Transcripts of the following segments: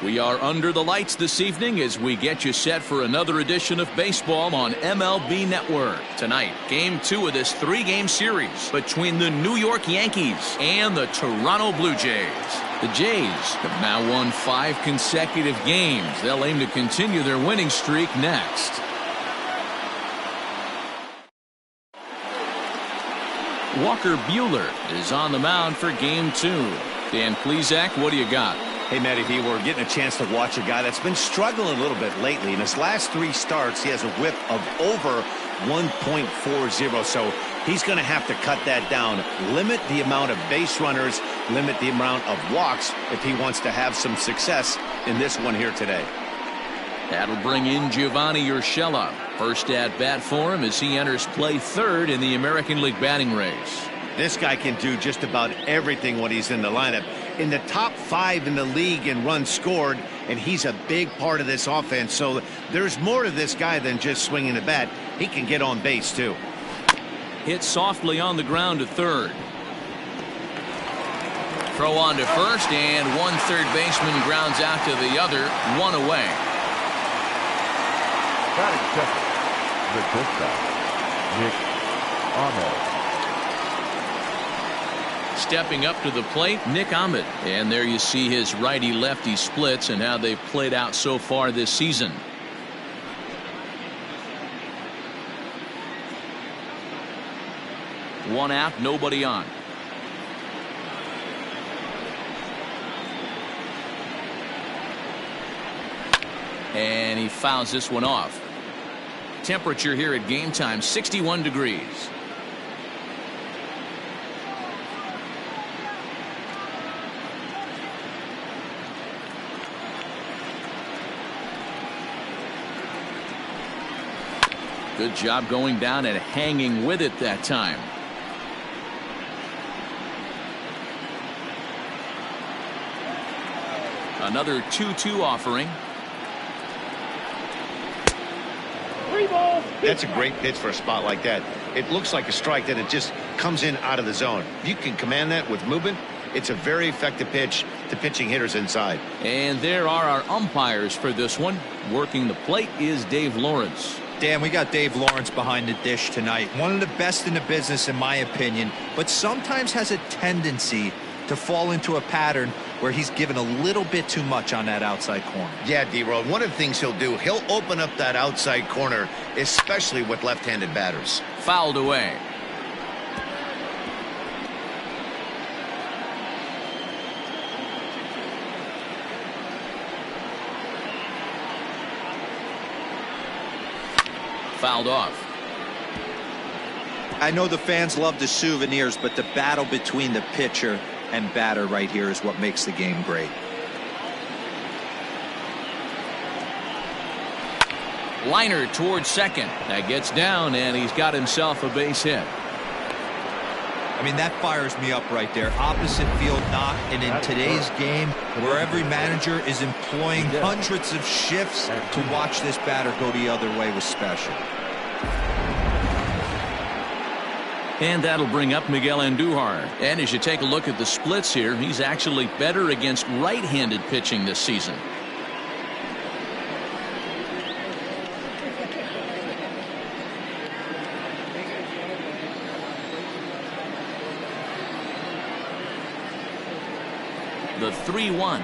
We are under the lights this evening as we get you set for another edition of baseball on MLB Network. Tonight, Game 2 of this 3-game series between the New York Yankees and the Toronto Blue Jays. The Jays have now won 5 consecutive games. They'll aim to continue their winning streak next. Walker Buehler is on the mound for Game 2. Dan Plesac, what do you got? Hey, Matty V, we're getting a chance to watch a guy that's been struggling a little bit lately. In his last 3 starts, he has a whip of over 1.40, so he's going to have to cut that down, limit the amount of base runners, limit the amount of walks if he wants to have some success in this one here today. That'll bring in Giovanni Urshela. First at bat for him as he enters play third in the American League batting race. This guy can do just about everything when he's in the lineup. In the top 5 in the league in runs scored, and he's a big part of this offense. So there's more to this guy than just swinging the bat. He can get on base too. Hit softly on the ground to third. Throw on to first, and one third baseman grounds out to the other, 1 away. Batting second, the shortstop, Nick Ahmed. Stepping up to the plate, Nick Ahmed. And there you see his righty-lefty splits and how they've played out so far this season. One out, nobody on. And he fouls this one off. Temperature here at game time, 61 degrees. Good job going down and hanging with it that time. Another 2-2 offering. That's a great pitch for a spot like that. It looks like a strike that it just comes in out of the zone. If you can command that with movement, it's a very effective pitch to pitching hitters inside. And there are our umpires for this one. Working the plate is Dave Lawrence. Dan, we got Dave Lawrence behind the dish tonight. One of the best in the business, in my opinion, but sometimes has a tendency to fall into a pattern where he's given a little bit too much on that outside corner. Yeah, D-Road, one of the things he'll do, he'll open up that outside corner, especially with left-handed batters. Fouled away. Fouled off. I know the fans love the souvenirs, but the battle between the pitcher and batter right here is what makes the game great. Liner towards second. That gets down, and he's got himself a base hit. I mean, that fires me up right there. Opposite field knock, and in today's game, where every manager is employing hundreds of shifts to watch this batter go the other way was special. And that'll bring up Miguel Andujar. And as you take a look at the splits here, he's actually better against right-handed pitching this season. The 3-1.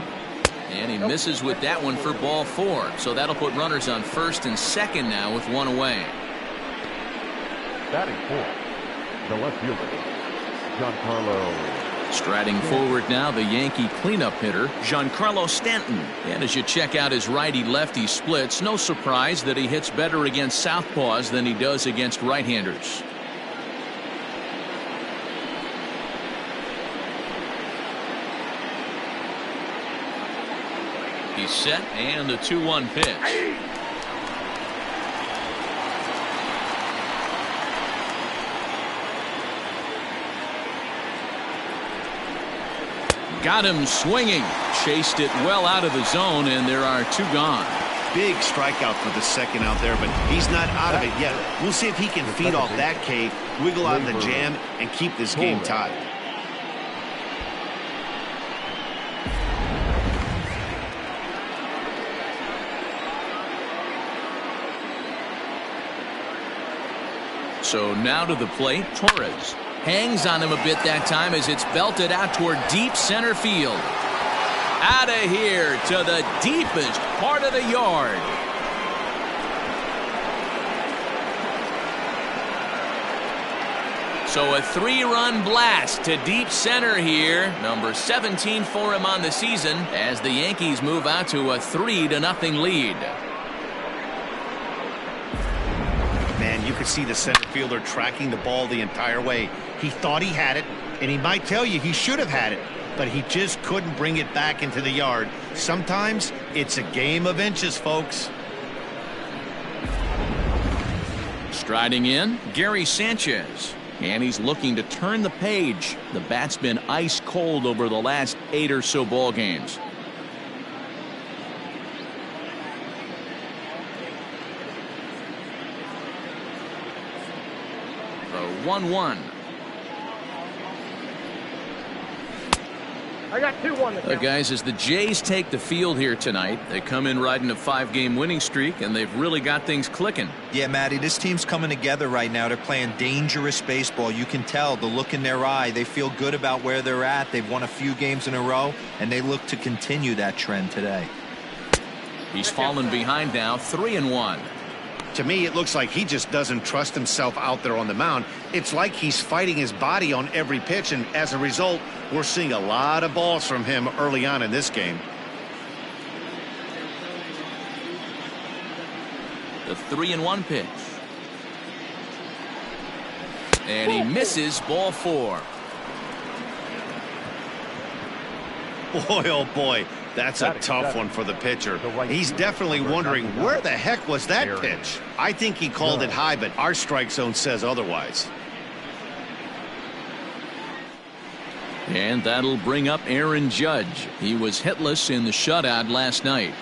And he misses with that one for ball 4. So that'll put runners on first and second now with 1 away. Batting fourth, the left fielder, Giancarlo. Striding forward now, the Yankee cleanup hitter, Giancarlo Stanton. And as you check out his righty-lefty splits, no surprise that he hits better against southpaws than he does against right-handers. He's set, and the 2-1 pitch. Got him swinging. Chased it well out of the zone, and there are 2 gone. Big strikeout for the second out there, but he's not out of it yet. We'll see if he can feed off that K, wiggle out of the jam, and keep this game tied. So now to the plate, Torres. Hangs on him a bit that time as it's belted out toward deep center field. Out of here to the deepest part of the yard. So a 3-run blast to deep center here. Number 17 for him on the season as the Yankees move out to a 3-0 lead. Man, you could see the center fielder tracking the ball the entire way. He thought he had it, and he might tell you he should have had it, but he just couldn't bring it back into the yard. Sometimes it's a game of inches, folks. Striding in, Gary Sanchez. And he's looking to turn the page. The bat's been ice cold over the last 8 or so ball games. The 1-1. I got 2-1. Guys, as the Jays take the field here tonight, they come in riding a 5-game winning streak, and they've really got things clicking. Yeah, Matty, this team's coming together right now. They're playing dangerous baseball. You can tell the look in their eye. They feel good about where they're at. They've won a few games in a row, and they look to continue that trend today. He's fallen behind now, 3-1. To me, it looks like he just doesn't trust himself out there on the mound. It's like he's fighting his body on every pitch, and as a result, we're seeing a lot of balls from him early on in this game. The 3-1 pitch. And he misses, ball 4. Boy, oh boy, that's a tough one for the pitcher. He's definitely wondering where the heck was that pitch. I think he called it high, but our strike zone says otherwise. And that'll bring up Aaron Judge. He was hitless in the shutout last night.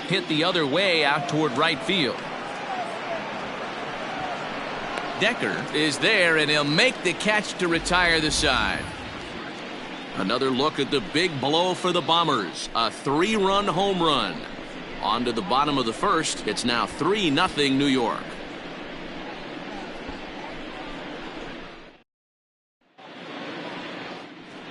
Hit the other way out toward right field. Decker is there, and he'll make the catch to retire the side. Another look at the big blow for the Bombers. A 3-run home run. On to the bottom of the first. It's now 3-0 New York.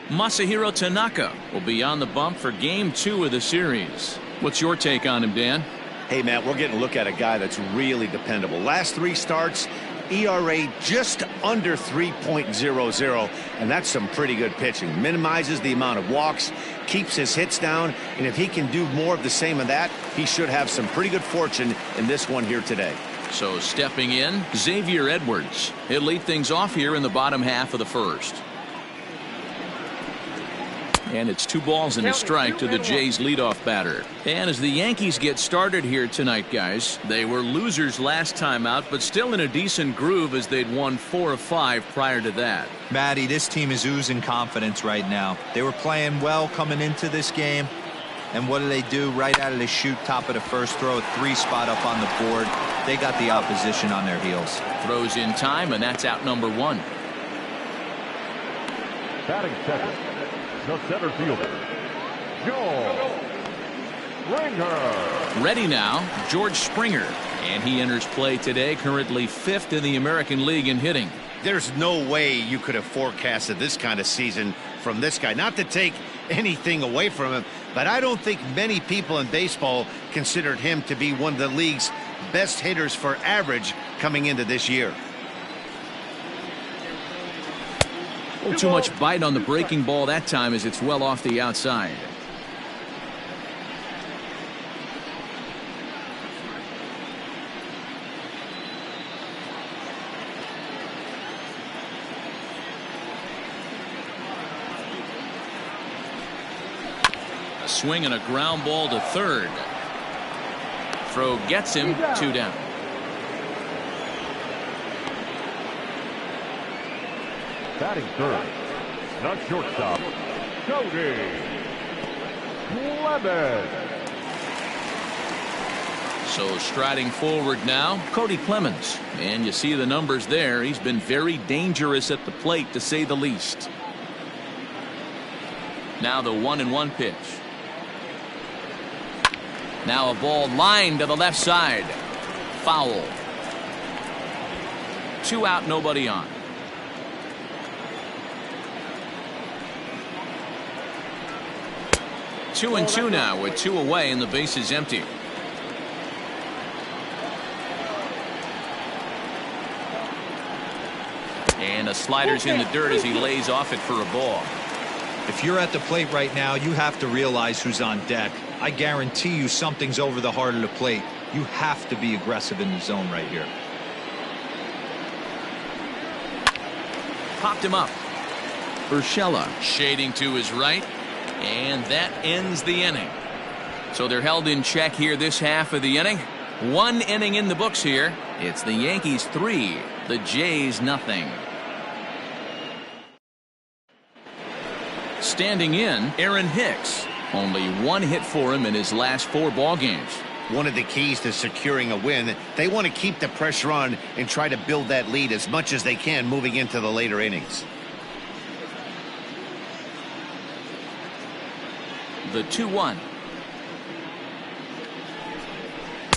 Masahiro Tanaka will be on the bump for Game 2 of the series. What's your take on him, Dan? Hey, Matt, we're getting a look at a guy that's really dependable. Last 3 starts, ERA just under 3.00, and that's some pretty good pitching. Minimizes the amount of walks, keeps his hits down, and if he can do more of the same of that, he should have some pretty good fortune in this one here today. So stepping in, Xavier Edwards. He'll lead things off here in the bottom half of the first. And it's 2 balls and a strike to the Jays leadoff batter. And as the Yankees get started here tonight, guys, they were losers last time out, but still in a decent groove as they'd won 4 of 5 prior to that. Matty, this team is oozing confidence right now. They were playing well coming into this game. And what do? Right out of the chute, top of the first, throw a 3 spot up on the board. They got the opposition on their heels. Throws in time, and that's out number 1. Batting second, the center fielder, George Springer. Ready now, George Springer. And he enters play today, currently 5th in the American League in hitting. There's no way you could have forecasted this kind of season from this guy. Not to take anything away from him, but I don't think many people in baseball considered him to be one of the league's best hitters for average coming into this year. Too much bite on the breaking ball that time as it's well off the outside. A swing and a ground ball to third. Throw gets him, 2 down. Batting third, not shortstop, Cody Clement. So striding forward now, Cody Clemens. And you see the numbers there. He's been very dangerous at the plate, to say the least. Now the 1-1 pitch. Now a ball lined to the left side. Foul. 2 out, nobody on. Two and two now with 2 away and the base is empty. And a slider's in the dirt as he lays off it for a ball. If you're at the plate right now, you have to realize who's on deck. I guarantee you something's over the heart of the plate. You have to be aggressive in the zone right here. Popped him up. Urshela shading to his right. And that ends the inning. So they're held in check here this half of the inning. 1 inning in the books here. It's the Yankees 3, the Jays nothing. Standing in, Aaron Hicks. Only 1 hit for him in his last 4 ball games. One of the keys to securing a win, they want to keep the pressure on and try to build that lead as much as they can moving into the later innings. The 2-1.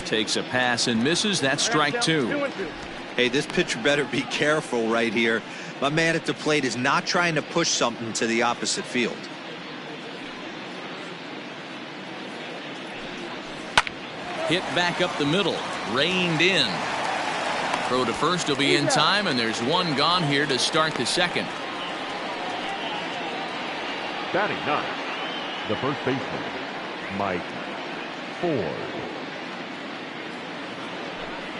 Takes a pass and misses. That's strike 2. Hey, this pitcher better be careful right here. My man at the plate is not trying to push something to the opposite field. Hit back up the middle. Reined in. Throw to first will be in time, and there's 1 gone here to start the second. Batting 9, the first baseman, Mike Ford.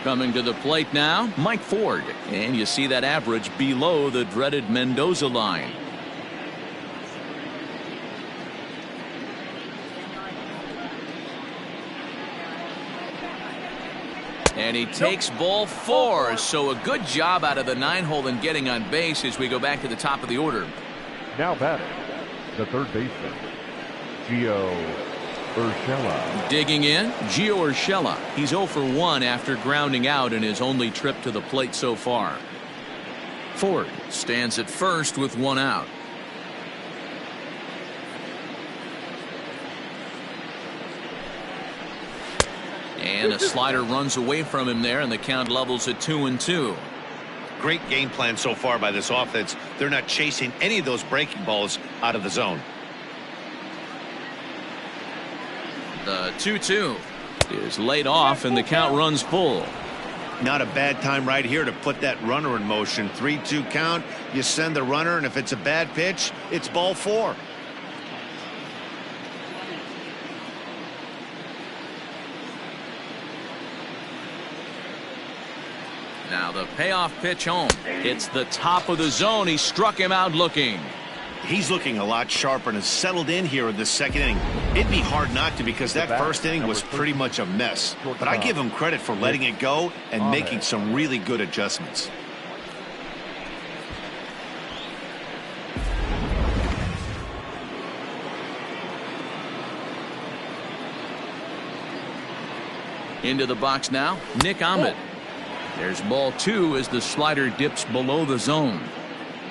Coming to the plate now, Mike Ford. And you see that average below the dreaded Mendoza line. And he takes ball 4. So a good job out of the 9-hole in getting on base as we go back to the top of the order. Now batting, the third baseman, Gio Urshela. Digging in, Gio Urshela. He's 0 for 1 after grounding out in his only trip to the plate so far. Ford stands at first with 1 out. And a slider runs away from him there, and the count levels at 2-2. Great game plan so far by this offense. They're not chasing any of those breaking balls out of the zone. The 2-2 is laid off, and the count runs full. Not a bad time right here to put that runner in motion. 3-2 count. You send the runner, and if it's a bad pitch, it's ball 4. Now the payoff pitch home. It's the top of the zone. He struck him out looking. He's looking a lot sharper and has settled in here in the second inning. It'd be hard not to, because that first inning was pretty much a mess. But I give him credit for letting it go and making some really good adjustments. Into the box now, Nick Ahmed. There's ball 2 as the slider dips below the zone.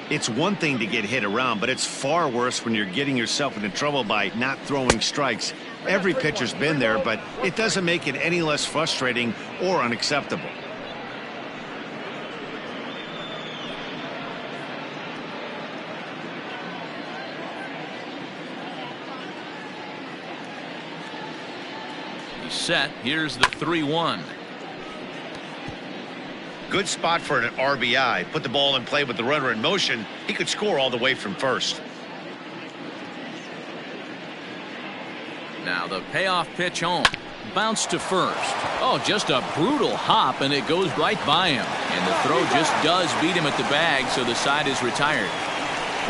It's one thing to get hit around, but it's far worse when you're getting yourself into trouble by not throwing strikes. Every pitcher's been there, but it doesn't make it any less frustrating or unacceptable. He's set. Here's the 3-1. Good spot for an RBI. Put the ball in play with the runner in motion. He could score all the way from first. Now the payoff pitch home. Bounce to first. Oh, just a brutal hop, and it goes right by him. And the throw just does beat him at the bag, so the side is retired.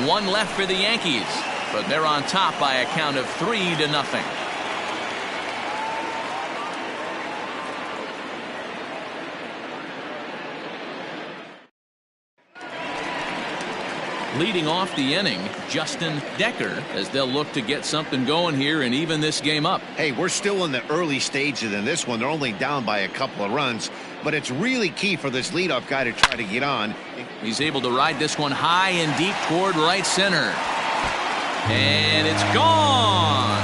1 left for the Yankees, but they're on top by a count of 3-0. Leading off the inning, Justin Decker, as they'll look to get something going here and even this game up. Hey, we're still in the early stages in this one. They're only down by a couple of runs, but it's really key for this leadoff guy to try to get on. He's able to ride this one high and deep toward right center. And it's gone.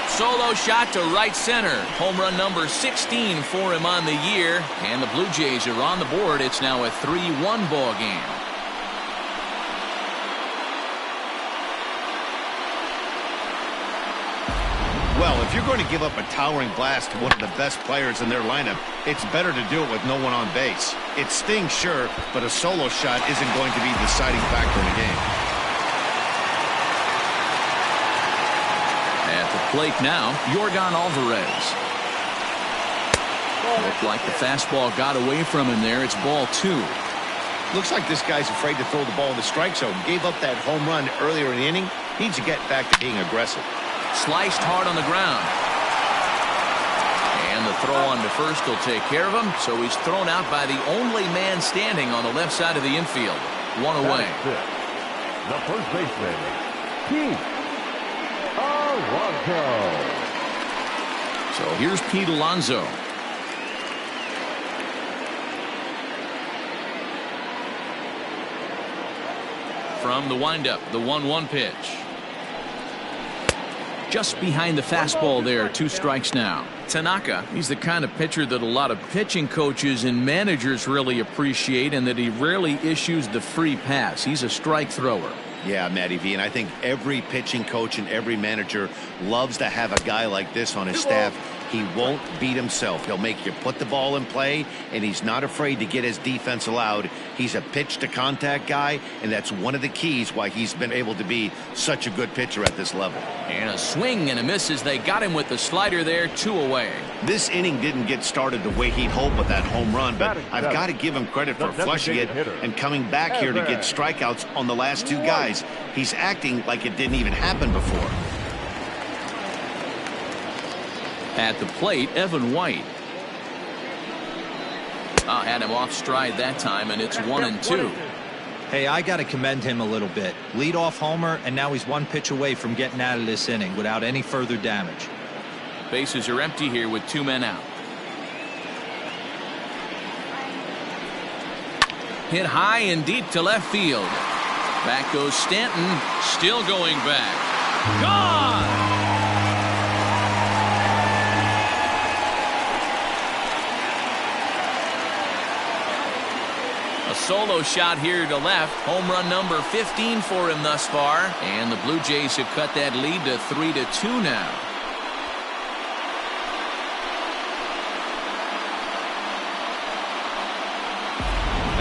Solo shot to right center. Home run number 16 for him on the year. And the Blue Jays are on the board. It's now a 3-1 ball game. Well, if you're going to give up a towering blast to one of the best players in their lineup, it's better to do it with no one on base. It stings, sure, but a solo shot isn't going to be the deciding factor in the game. At the plate now, Yordan Alvarez. Looked like the fastball got away from him there. It's ball 2. Looks like this guy's afraid to throw the ball in the strike zone. Gave up that home run earlier in the inning. Needs to get back to being aggressive. Sliced hard on the ground. And the throw on to first will take care of him. So he's thrown out by the only man standing on the left side of the infield. One away. The first baseman, Pete Alonso. So here's Pete Alonso. From the windup, the 1-1 pitch. Just behind the fastball there, 2 strikes now. Tanaka, he's the kind of pitcher that a lot of pitching coaches and managers really appreciate, and that he rarely issues the free pass. He's a strike thrower. Yeah, Matty V, and I think every pitching coach and every manager loves to have a guy like this on his staff. He won't beat himself. He'll make you put the ball in play, and he's not afraid to get his defense allowed. He's a pitch-to-contact guy, and that's one of the keys why he's been able to be such a good pitcher at this level. And a swing and a miss as they got him with the slider there, 2 away. This inning didn't get started the way he'd hoped with that home run, but I've got to give him credit for flushing it and coming back here to get strikeouts on the last 2 guys. He's acting like it didn't even happen before. At the plate, Evan White. Had him off stride that time, and it's 1-2. Hey, I got to commend him a little bit. Leadoff homer, and now he's 1 pitch away from getting out of this inning without any further damage. Bases are empty here with 2 men out. Hit high and deep to left field. Back goes Stanton, still going back. Gone! A solo shot here to left. Home run number 15 for him thus far. And the Blue Jays have cut that lead to 3-2 now.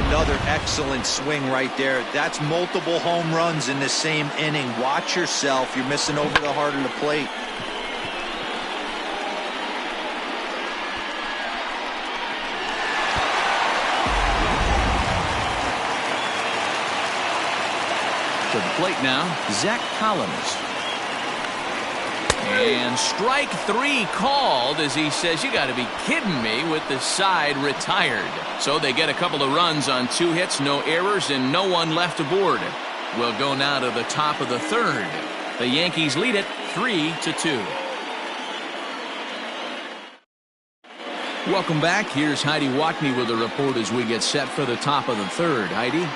Another excellent swing right there. That's multiple home runs in the same inning. Watch yourself. You're missing over the heart of the plate. To the plate now, Zach Collins. And strike 3 called as he says, you got to be kidding me, with the side retired. So they get a couple of runs on 2 hits, no errors, and no one left aboard. We'll go now to the top of the 3rd. The Yankees lead it 3-2. Welcome back. Here's Heidi Watney with a report as we get set for the top of the 3rd. Heidi?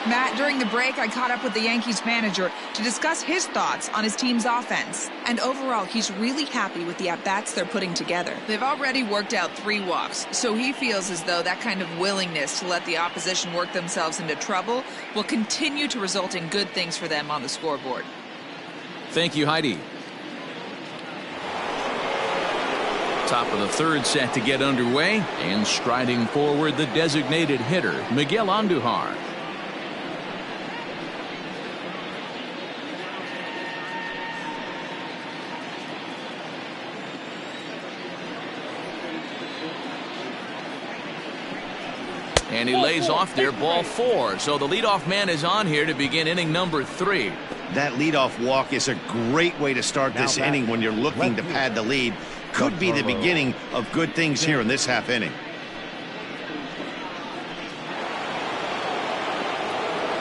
Matt, during the break, I caught up with the Yankees manager to discuss his thoughts on his team's offense. And overall, he's really happy with the at-bats they're putting together. They've already worked out 3 walks, so he feels as though that kind of willingness to let the opposition work themselves into trouble will continue to result in good things for them on the scoreboard. Thank you, Heidi. Top of the 3rd set to get underway, and striding forward the designated hitter, Miguel Andujar. And he lays off there, ball 4. So the leadoff man is on here to begin inning number 3. That leadoff walk is a great way to start this inning when you're looking to pad the lead. could be the beginning of good things here in this half inning.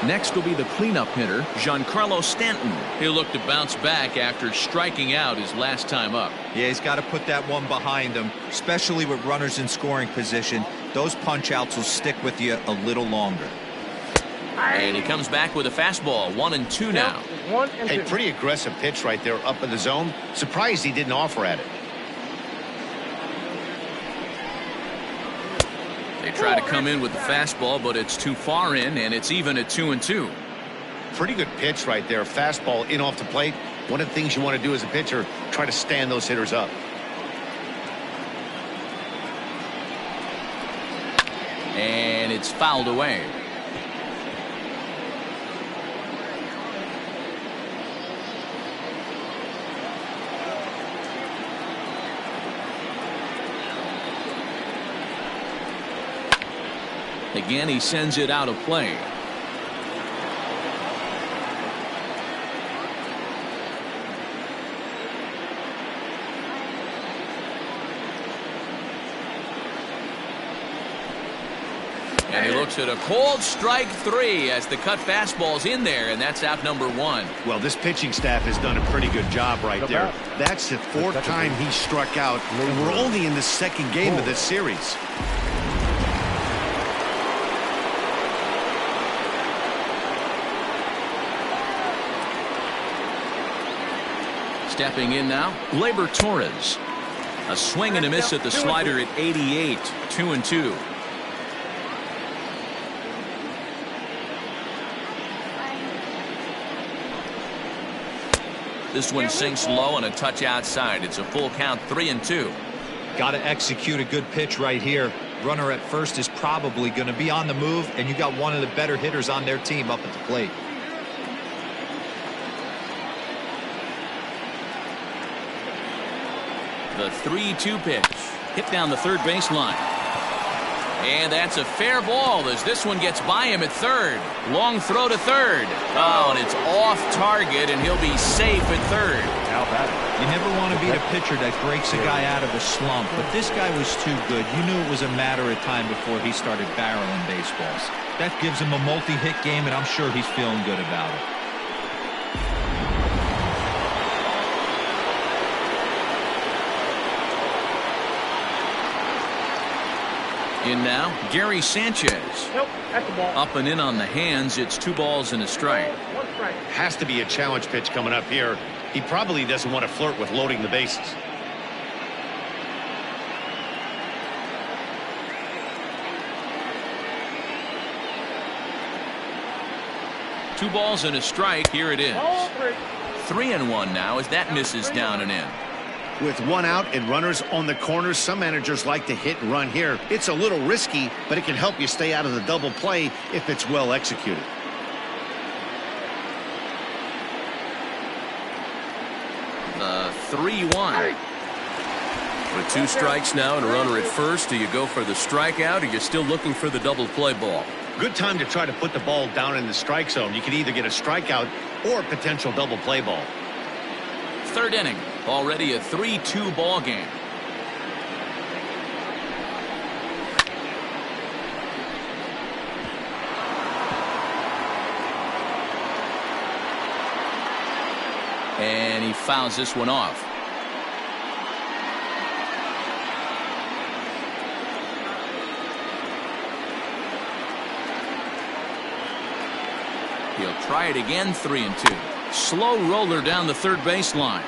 Next will be the cleanup hitter, Giancarlo Stanton. He'll look to bounce back after striking out his last time up. Yeah, he's got to put that one behind him, especially with runners in scoring position. Those punch outs will stick with you a little longer. And he comes back with a fastball, 1-2 now. A pretty aggressive pitch right there up in the zone. Surprised he didn't offer at it. They try to come in with the fastball, but it's too far in, and it's even at 2-2. Pretty good pitch right there. Fastball in off the plate. One of the things you want to do as a pitcher, try to stand those hitters up. And it's fouled away. Again, he sends it out of play. And he looks at a cold strike 3 as the cut fastball's in there, and that's out number 1. Well, this pitching staff has done a pretty good job right there. That's the 4th time he struck out, and we're only in the 2nd game of this series. Stepping in now, Gleyber Torres. A swing and a miss at the slider at 88, 2-2. This one sinks low and a touch outside. It's a full count, 3-2. Got to execute a good pitch right here. Runner at first is probably going to be on the move, and you got one of the better hitters on their team up at the plate. The 3-2 pitch. Hit down the third baseline. And that's a fair ball as this one gets by him at third. Long throw to third. Oh, and it's off target, and he'll be safe at third. You never want to beat a pitcher that breaks a guy out of a slump, but this guy was too good. You knew it was a matter of time before he started barreling baseballs. That gives him a multi-hit game, and I'm sure he's feeling good about it. In now, Gary Sanchez. Nope, that's the ball. Up and in on the hands. It's 2 balls and a strike. One strike. Has to be a challenge pitch coming up here. He probably doesn't want to flirt with loading the bases. Two balls and a strike. Here it is. Ball 3-1 now as that misses down and in. With one out and runners on the corners, some managers like to hit and run here. It's a little risky, but it can help you stay out of the double play if it's well executed. The 3-1. With 2 strikes now and a runner at first, do you go for the strikeout, or you're still looking for the double play ball? Good time to try to put the ball down in the strike zone. You can either get a strikeout or a potential double play ball. 3rd inning. Already a 3-2 ball game. And he fouls this one off. He'll try it again, 3-2. Slow roller down the third baseline.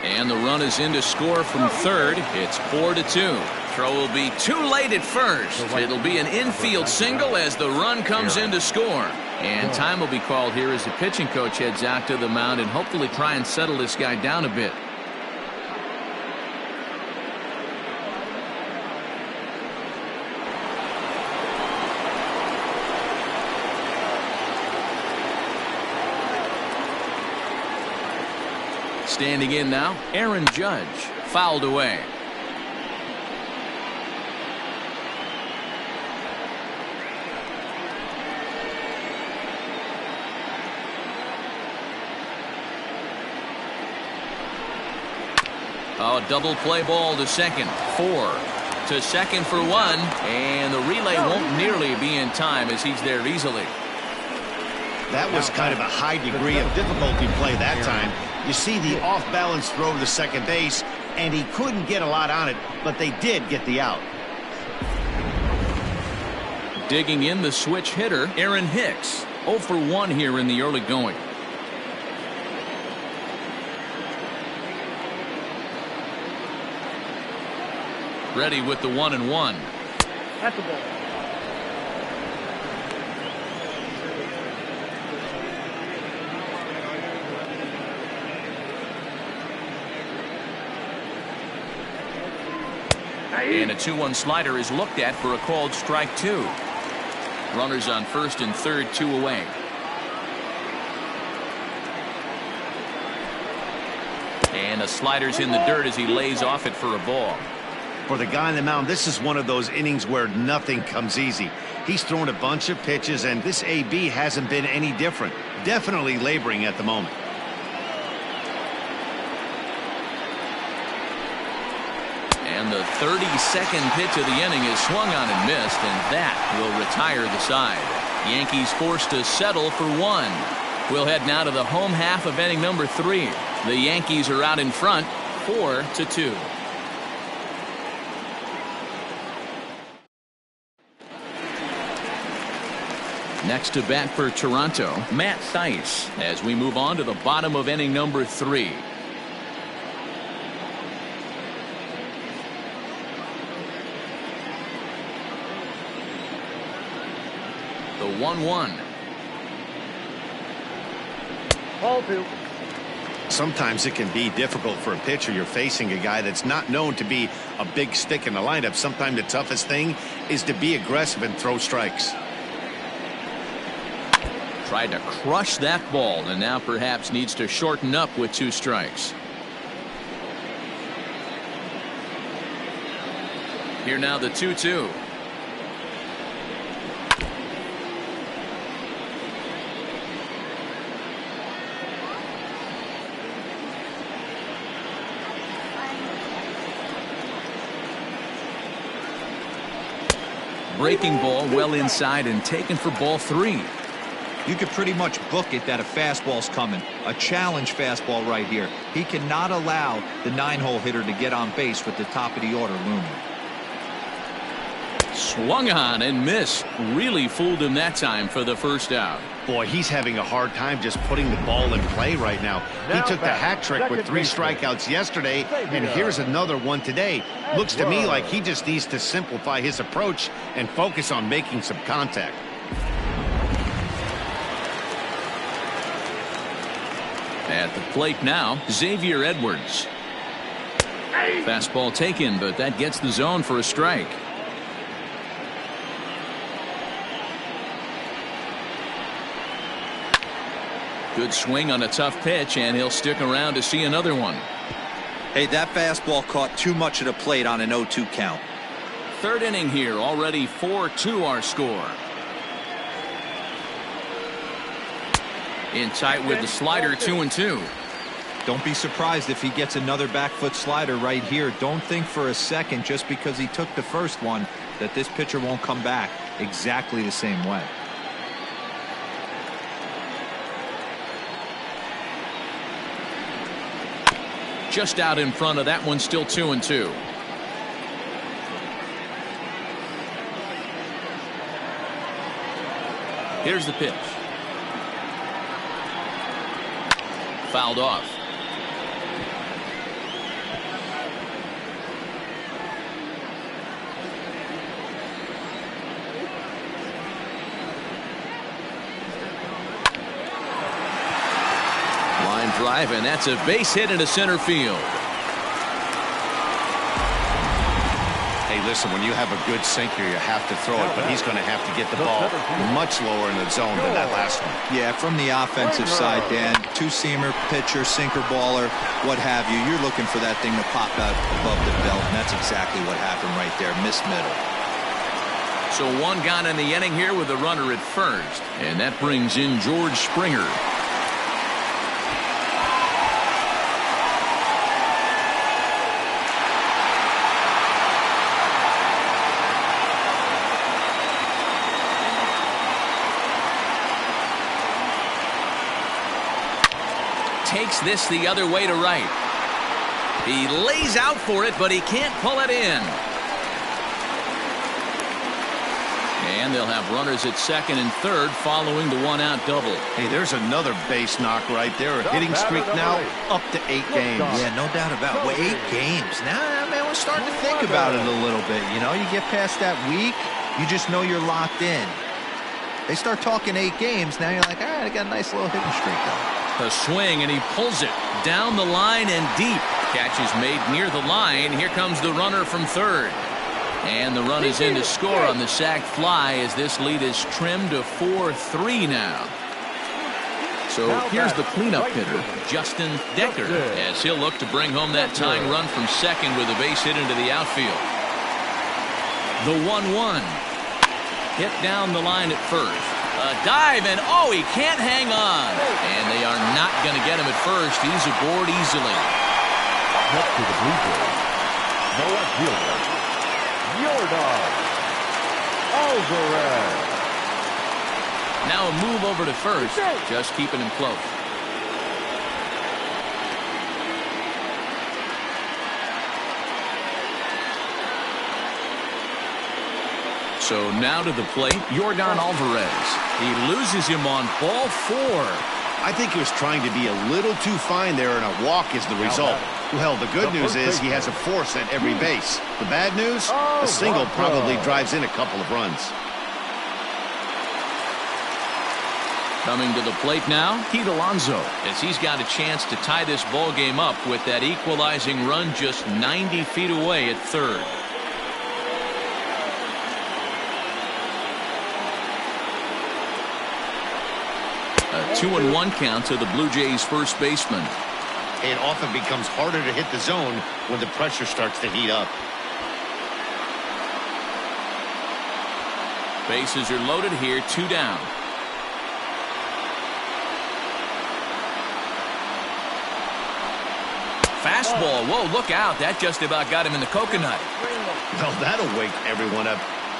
And the run is in to score from third. It's 4-2. Throw will be too late at first. It'll be an infield single as the run comes in to score. And time will be called here as the pitching coach heads out to the mound and hopefully try and settle this guy down a bit. Standing in now, Aaron Judge. Fouled away. Oh, double play ball to second. 4 to second for 1. And the relay won't nearly be in time as he's there easily. That was kind of a high degree of difficulty play that time. You see the off-balance throw to second base, and he couldn't get a lot on it, but they did get the out. Digging in the switch hitter, Aaron Hicks. 0 for 1 here in the early going. Ready with the 1-1. At the ball. And a 2-1 slider is looked at for a called strike 2. Runners on first and third, 2 away. And the slider's in the dirt as he lays off it for a ball. For the guy on the mound, this is one of those innings where nothing comes easy. He's thrown a bunch of pitches, and this AB hasn't been any different. Definitely laboring at the moment. And the 32nd pitch of the inning is swung on and missed, and that will retire the side. Yankees forced to settle for 1. We'll head now to the home half of inning number 3. The Yankees are out in front, 4-2. Next to bat for Toronto, Matt Thaiss, as we move on to the bottom of inning number 3. The 1-1. Ball 2. Sometimes it can be difficult for a pitcher. You're facing a guy that's not known to be a big stick in the lineup. Sometimes the toughest thing is to be aggressive and throw strikes. Tried to crush that ball, and now perhaps needs to shorten up with 2 strikes. Here now the 2-2. Breaking ball well inside and taken for ball 3. You could pretty much book it that a fastball's coming. A challenge fastball right here. He cannot allow the 9-hole hitter to get on base with the top of the order looming. Swung on and missed. Really fooled him that time for the first out. Boy, he's having a hard time just putting the ball in play right now. He took the hat trick with 3 strikeouts yesterday, and here's another one today. Looks to me like he just needs to simplify his approach and focus on making some contact. At the plate now, Xavier Edwards. Fastball taken, but that gets the zone for a strike. Good swing on a tough pitch, and he'll stick around to see another one. Hey, that fastball caught too much of the plate on an 0-2 count. Third inning here, already 4-2 our score. In tight with the slider, 2-2. Don't be surprised if he gets another back foot slider right here. Don't think for a second, just because he took the first one, that this pitcher won't come back exactly the same way. Just out in front of that one, still 2-2. Here's the pitch. Fouled off. Line drive, and that's a base hit into center field. Hey, listen, when you have a good sinker, you have to throw it, but he's going to have to get the ball much lower in the zone than that last one. Yeah, from the offensive side, Dan, 2-seamer, pitcher, sinker baller, what have you. You're looking for that thing to pop out above the belt, and that's exactly what happened right there. Missed middle. So one gone in the inning here with a runner at first, and that brings in George Springer. takes this the other way to right. He lays out for it, but he can't pull it in. And they'll have runners at second and third following the one-out double. Hey, there's another base knock right there. A hitting streak now up to 8 games. Yeah, no doubt about it. Well, 8 games. Now, man, we're starting to think about it a little bit. You know, you get past that week, you just know you're locked in. They start talking 8 games, now you're like, all right, I got a nice little hitting streak going. A swing, and he pulls it down the line and deep. Catch is made near the line. Here comes the runner from third. And the run is in to score on the sac fly as this lead is trimmed to 4-3 now. So here's the cleanup hitter, Justin Decker, as he'll look to bring home that tying run from second with a base hit into the outfield. The 1-1. Hit down the line at first. A dive, and oh, he can't hang on. And they are not going to get him at first. He's aboard easily. Next to the Blue Jays, the left fielder, Yordan Alvarez. Now a move over to first, just keeping him close. So now to the plate, Yordan Alvarez. He loses him on ball 4. I think he was trying to be a little too fine there, and a walk is the result. Well, the good news is he has a force at every base. The bad news, a single probably drives in a couple of runs. Coming to the plate now, Pete Alonso, as he's got a chance to tie this ball game up with that equalizing run just 90 feet away at third. A 2-1 count to the Blue Jays first baseman. It often becomes harder to hit the zone when the pressure starts to heat up. Bases are loaded here, 2 down. Fastball. Whoa, look out. That just about got him in the coconut. Well, that'll wake everyone up.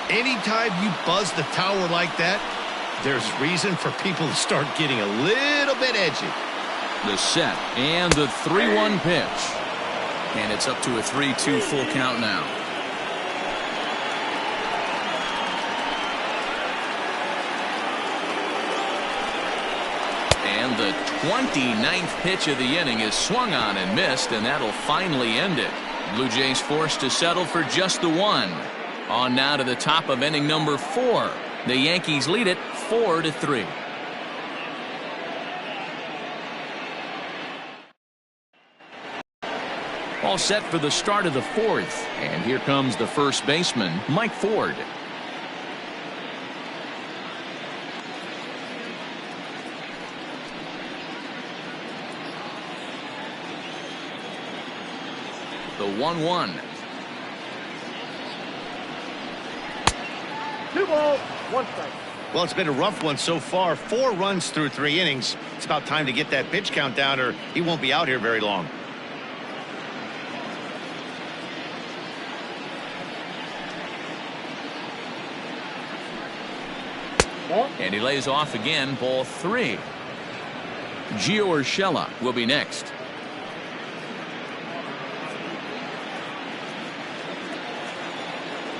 Anytime you buzz the tower like that, there's reason for people to start getting a little bit edgy. The set and the 3-1 pitch. And it's up to a 3-2 full count now. And the 29th pitch of the inning is swung on and missed, and that'll finally end it. Blue Jays forced to settle for just the 1. On now to the top of inning number 4. The Yankees lead it 4-3. All set for the start of the 4th. And here comes the first baseman, Mike Ford. The 1-1. 2 balls, 1 strike. Well, it's been a rough one so far. 4 runs through 3 innings. It's about time to get that pitch count down, or he won't be out here very long. And he lays off again, ball 3. Gio Urshela will be next.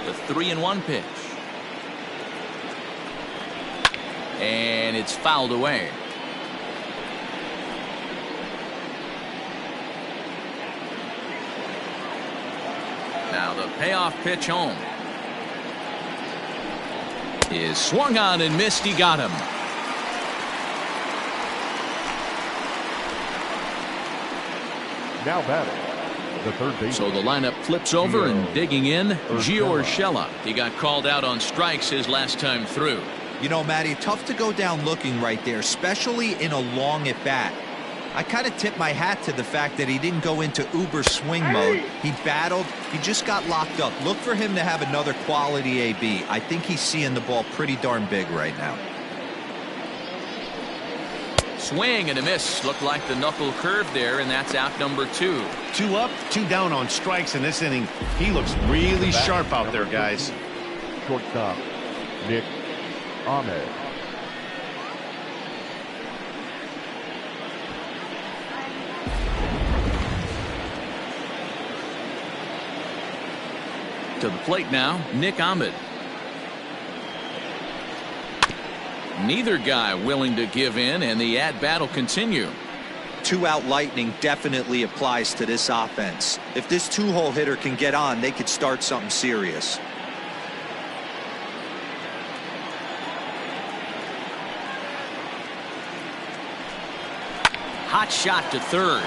The 3-1 pitch. And it's fouled away. Now the payoff pitch home is swung on and missed. He got him. Now batting, the third baseman. So the lineup flips over, and digging in, Gio Urshela. He got called out on strikes his last time through. You know, Matty, tough to go down looking right there, especially in a long at bat. I kind of tip my hat to the fact that he didn't go into uber swing mode. He battled. He just got locked up. Look for him to have another quality AB. I think he's seeing the ball pretty darn big right now. Swing and a miss. Looked like the knuckle curve there, and that's out number 2. 2 up, 2 down on strikes in this inning. He looks really sharp out there, guys. Shortstop, Nick Ahmed. To the plate now, Nick Ahmed. Neither guy willing to give in, and the at-bat will continue. Two-out lightning definitely applies to this offense. If this two-hole hitter can get on, they could start something serious. Hot shot to third.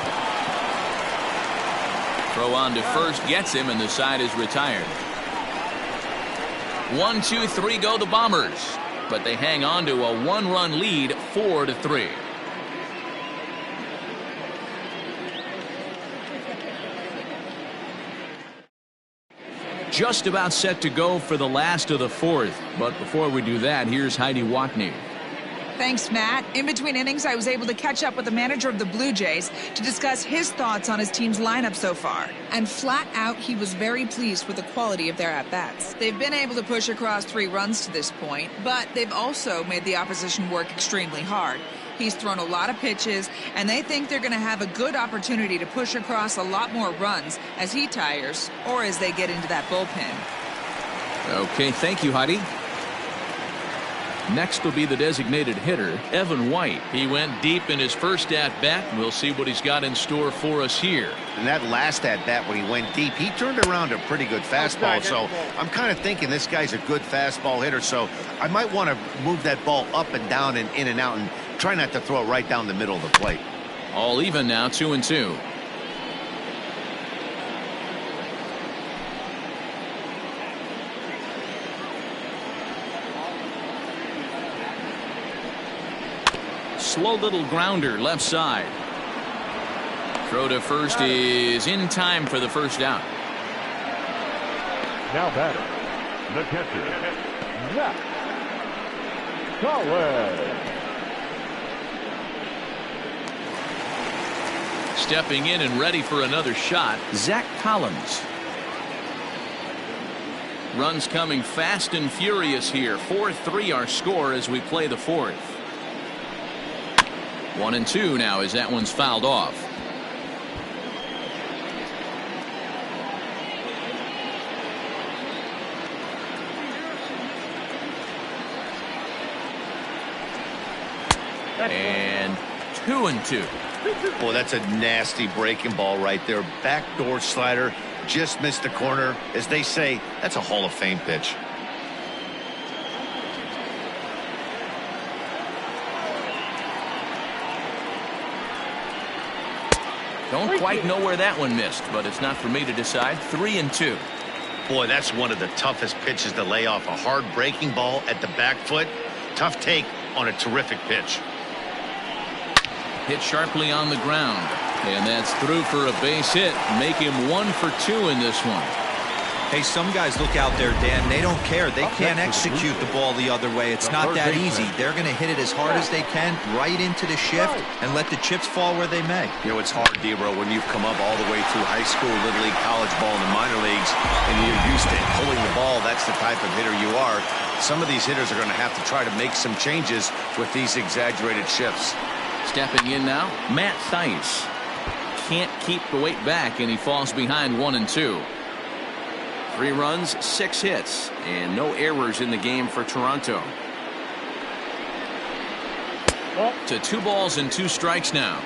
Throw on to first gets him, and the side is retired. 1, 2, 3 go the Bombers, but they hang on to a one-run lead, 4-3. Just about set to go for the last of the fourth, but before we do that, here's Heidi Watney. Thanks, Matt. In between innings, I was able to catch up with the manager of the Blue Jays to discuss his thoughts on his team's lineup so far. And flat out, he was very pleased with the quality of their at-bats. They've been able to push across 3 runs to this point, but they've also made the opposition work extremely hard. He's thrown a lot of pitches, and they think they're going to have a good opportunity to push across a lot more runs as he tires or as they get into that bullpen. Okay, thank you, Heidi. Next will be the designated hitter, Evan White. He went deep in his first at-bat. We'll see what he's got in store for us here. And that last at-bat when he went deep, he turned around a pretty good fastball. So I'm kind of thinking this guy's a good fastball hitter. So I might want to move that ball up and down and in and out and try not to throw it right down the middle of the plate. All even now, 2-2. Slow little grounder left side. Throw to first is in time for the first out. Now batter, the catcher, Zach Collins. Stepping in and ready for another shot, Zach Collins. Runs coming fast and furious here. 4-3 our score as we play the fourth. 1-2 now as that one's fouled off. And 2-2. Boy, that's a nasty breaking ball right there. Backdoor slider, just missed the corner. As they say, that's a Hall of Fame pitch. Don't quite know where that one missed, but it's not for me to decide. 3-2. Boy, that's one of the toughest pitches to lay off. A hard breaking ball at the back foot. Tough take on a terrific pitch. Hit sharply on the ground, and that's through for a base hit. Make him 1 for 2 in this one. Hey, some guys look out there, Dan. They don't care. They can't execute the ball the other way. It's not that easy. They're going to hit it as hard as they can right into the shift and let the chips fall where they may. You know, it's hard, Debro, when you've come up all the way through high school, little league, college ball, and the minor leagues, and you're used to pulling the ball. That's the type of hitter you are. Some of these hitters are going to have to try to make some changes with these exaggerated shifts. Stepping in now, Matt Thaiss. Can't keep the weight back, and he falls behind 1-2. 3 runs, 6 hits, and no errors in the game for Toronto. To 2 balls and 2 strikes now.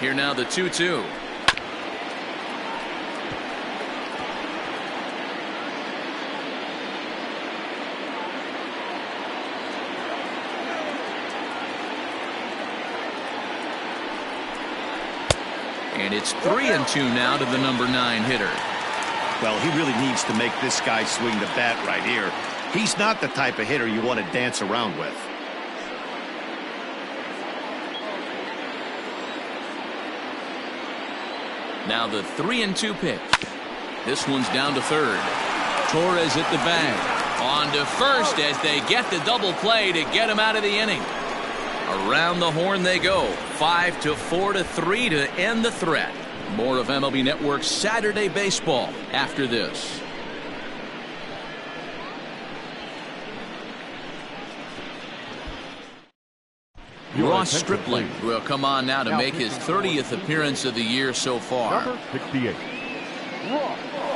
Here now the 2-2. And it's 3-2 now to the number 9 hitter. Well, he really needs to make this guy swing the bat right here. He's not the type of hitter you want to dance around with. Now the 3-2 pitch. This one's down to third. Torres at the bag. On to first as they get the double play to get him out of the inning. Around the horn they go. 5-4-3 to end the threat. More of MLB Network's Saturday Baseball after this. Ross Stripling will come on now to make his 30th appearance of the year so far. Number 68. Ross Stripling.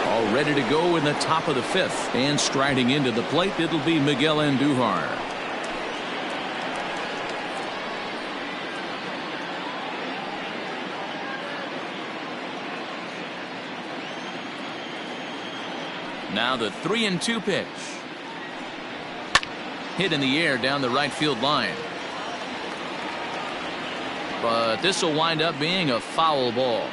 All ready to go in the top of the 5th. And striding into the plate, it'll be Miguel Andujar. Now the 3-2 pitch. Hit in the air down the right field line. But this will wind up being a foul ball.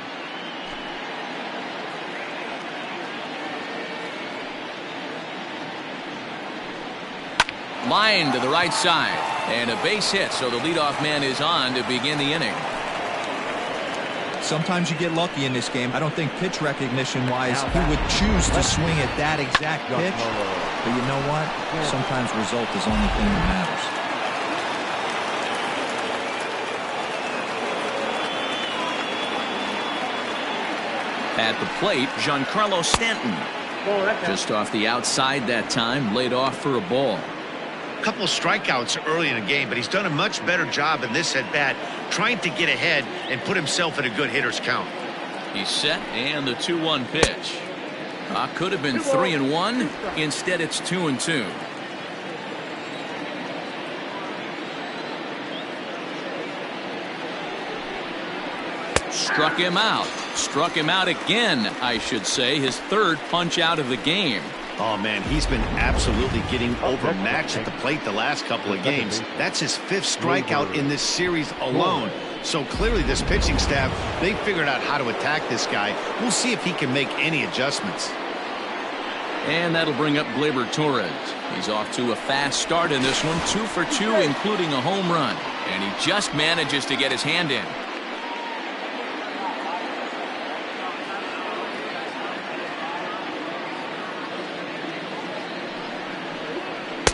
Line to the right side. And a base hit, so the leadoff man is on to begin the inning. Sometimes you get lucky in this game. I don't think pitch recognition-wise he would choose to swing at that exact pitch. But you know what? Sometimes result is the only thing that matters. At the plate, Giancarlo Stanton. Just off the outside that time, laid off for a ball. A couple of strikeouts early in the game, but he's done a much better job in this at-bat trying to get ahead and put himself in a good hitter's count. He's set, and the 2-1 pitch. Could have been 3-1. Instead, it's 2-2. Struck him out. Struck him out again, I should say. His 3rd punch out of the game. Oh, man, he's been absolutely getting overmatched at the plate the last couple of games. That's his 5th strikeout in this series alone. So clearly this pitching staff, they figured out how to attack this guy. We'll see if he can make any adjustments. And that'll bring up Gleyber Torres. He's off to a fast start in this one. 2 for 2, including a home run. And he just manages to get his hand in.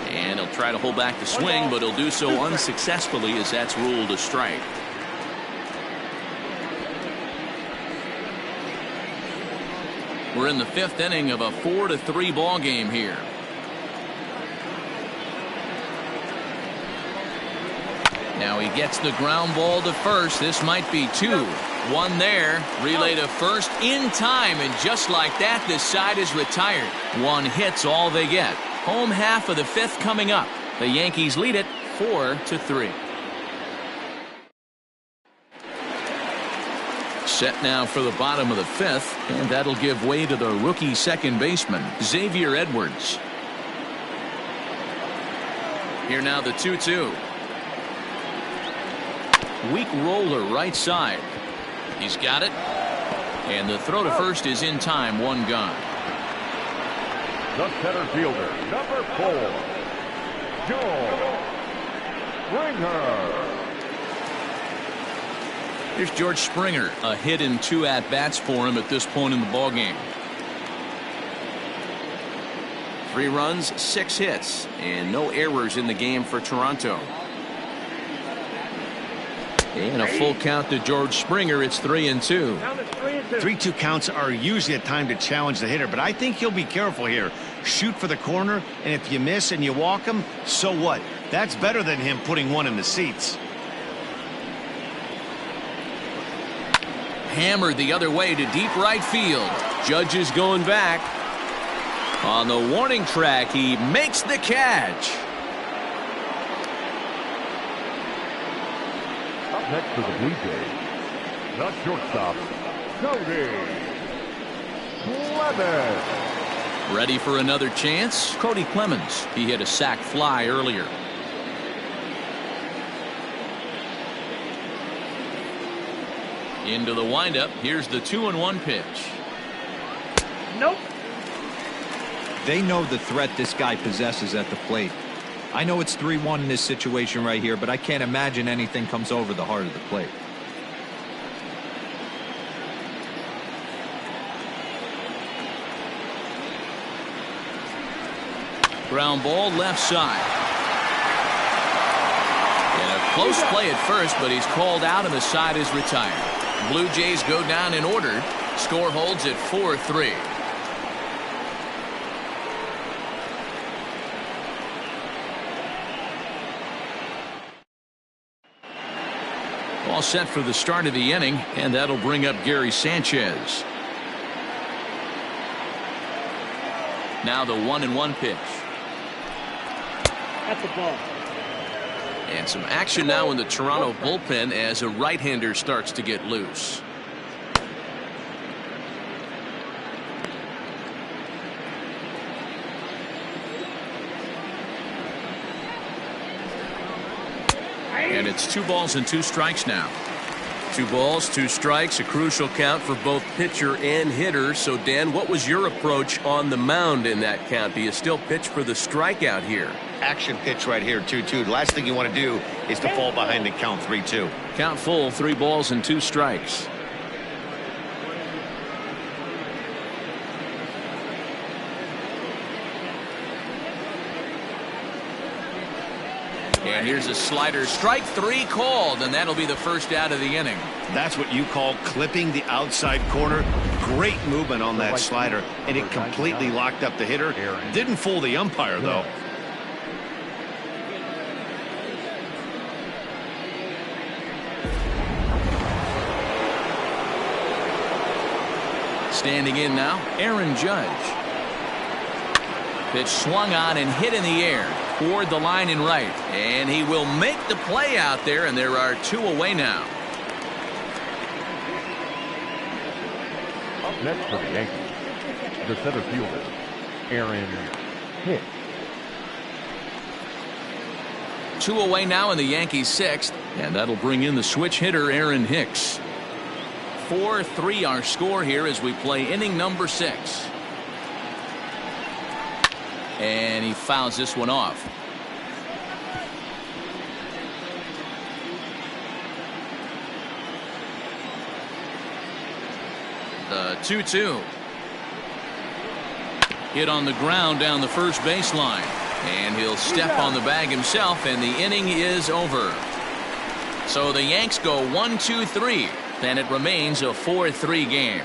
And he'll try to hold back the swing, but he'll do so unsuccessfully as that's ruled a strike. We're in the 5th inning of a 4-3 ball game here. Now he gets the ground ball to first. This might be 2. 1 there. Relay to first in time, and just like that, this side is retired. 1 hit's all they get. Home half of the 5th coming up. The Yankees lead it 4-3. Set now for the bottom of the 5th, and that'll give way to the rookie second baseman, Xavier Edwards. Here now the 2-2. Weak roller right side. He's got it. And the throw to first is in time. 1 gone. The center fielder, number 4, George Springer. Here's George Springer. A hit in 2 at-bats for him at this point in the ballgame. 3 runs, 6 hits, and no errors in the game for Toronto. And a full count to George Springer. It's 3-2. 3-2 counts are usually a time to challenge the hitter, but I think he'll be careful here. Shoot for the corner, and if you miss and you walk him, so what? That's better than him putting 1 in the seats. Hammered the other way to deep right field. Judge is going back. On the warning track, he makes the catch. Up next for the Blue Jays, the shortstop, Cody Clemens. Ready for another chance? Cody Clemens. He hit a sac fly earlier. Into the windup. Here's the 2-1 pitch. Nope. They know the threat this guy possesses at the plate. I know it's 3-1 in this situation right here, but I can't imagine anything comes over the heart of the plate. Ground ball left side. And a close play at first, but he's called out and the side is retired. Blue Jays go down in order. Score holds at 4-3. All set for the start of the inning, and that'll bring up Gary Sanchez. Now the 1-1 pitch. That's a ball. And some action now in the Toronto bullpen as a right-hander starts to get loose. And it's 2 balls and 2 strikes now. 2 balls, 2 strikes, a crucial count for both pitcher and hitter. So, Dan, what was your approach on the mound in that count? Do you still pitch for the strikeout here? Action pitch right here, 2-2. The last thing you want to do is to fall behind the count 3-2. Count full, 3 balls and 2 strikes. And here's a slider, strike 3 called, and that'll be the first out of the inning. That's what you call clipping the outside corner. Great movement on that slider, and it completely locked up the hitter. Didn't fool the umpire, though. Standing in now, Aaron Judge. Pitch swung on and hit in the air toward the line in right, and he will make the play out there, and there are 2 away now. Up next for the Yankees, the center fielder, Aaron Hicks. 2 away now in the Yankees' 6th, and that'll bring in the switch hitter Aaron Hicks. 4-3 our score here as we play inning number 6. And he fouls this one off. The 2-2. Hit on the ground down the first baseline. And he'll step on the bag himself, and the inning is over. So the Yanks go 1-2-3, and it remains a 4-3 game.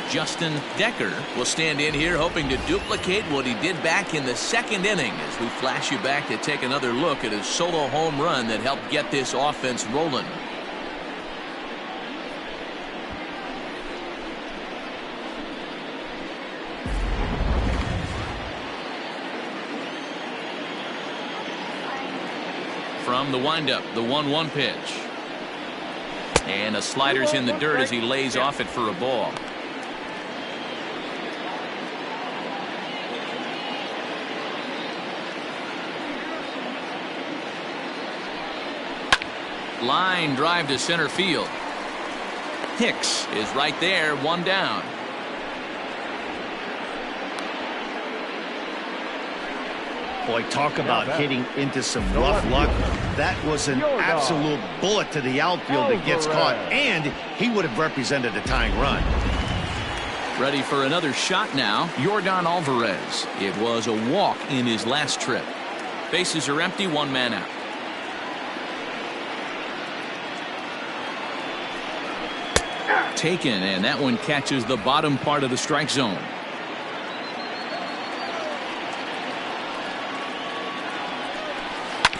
Justin Decker will stand in here hoping to duplicate what he did back in the 2nd inning as we flash you back to take another look at his solo home run that helped get this offense rolling. From the windup, the 1-1 pitch. And a slider's in the dirt as he lays off it for a ball. Line drive to center field. Hicks is right there, 1 down. Boy, talk about hitting into some rough luck. That was an absolute bullet to the outfield that gets caught, and he would have represented a tying run. Ready for another shot now, Yordan Alvarez. It was a walk in his last trip. Bases are empty, 1 man out. Taken, and that one catches the bottom part of the strike zone.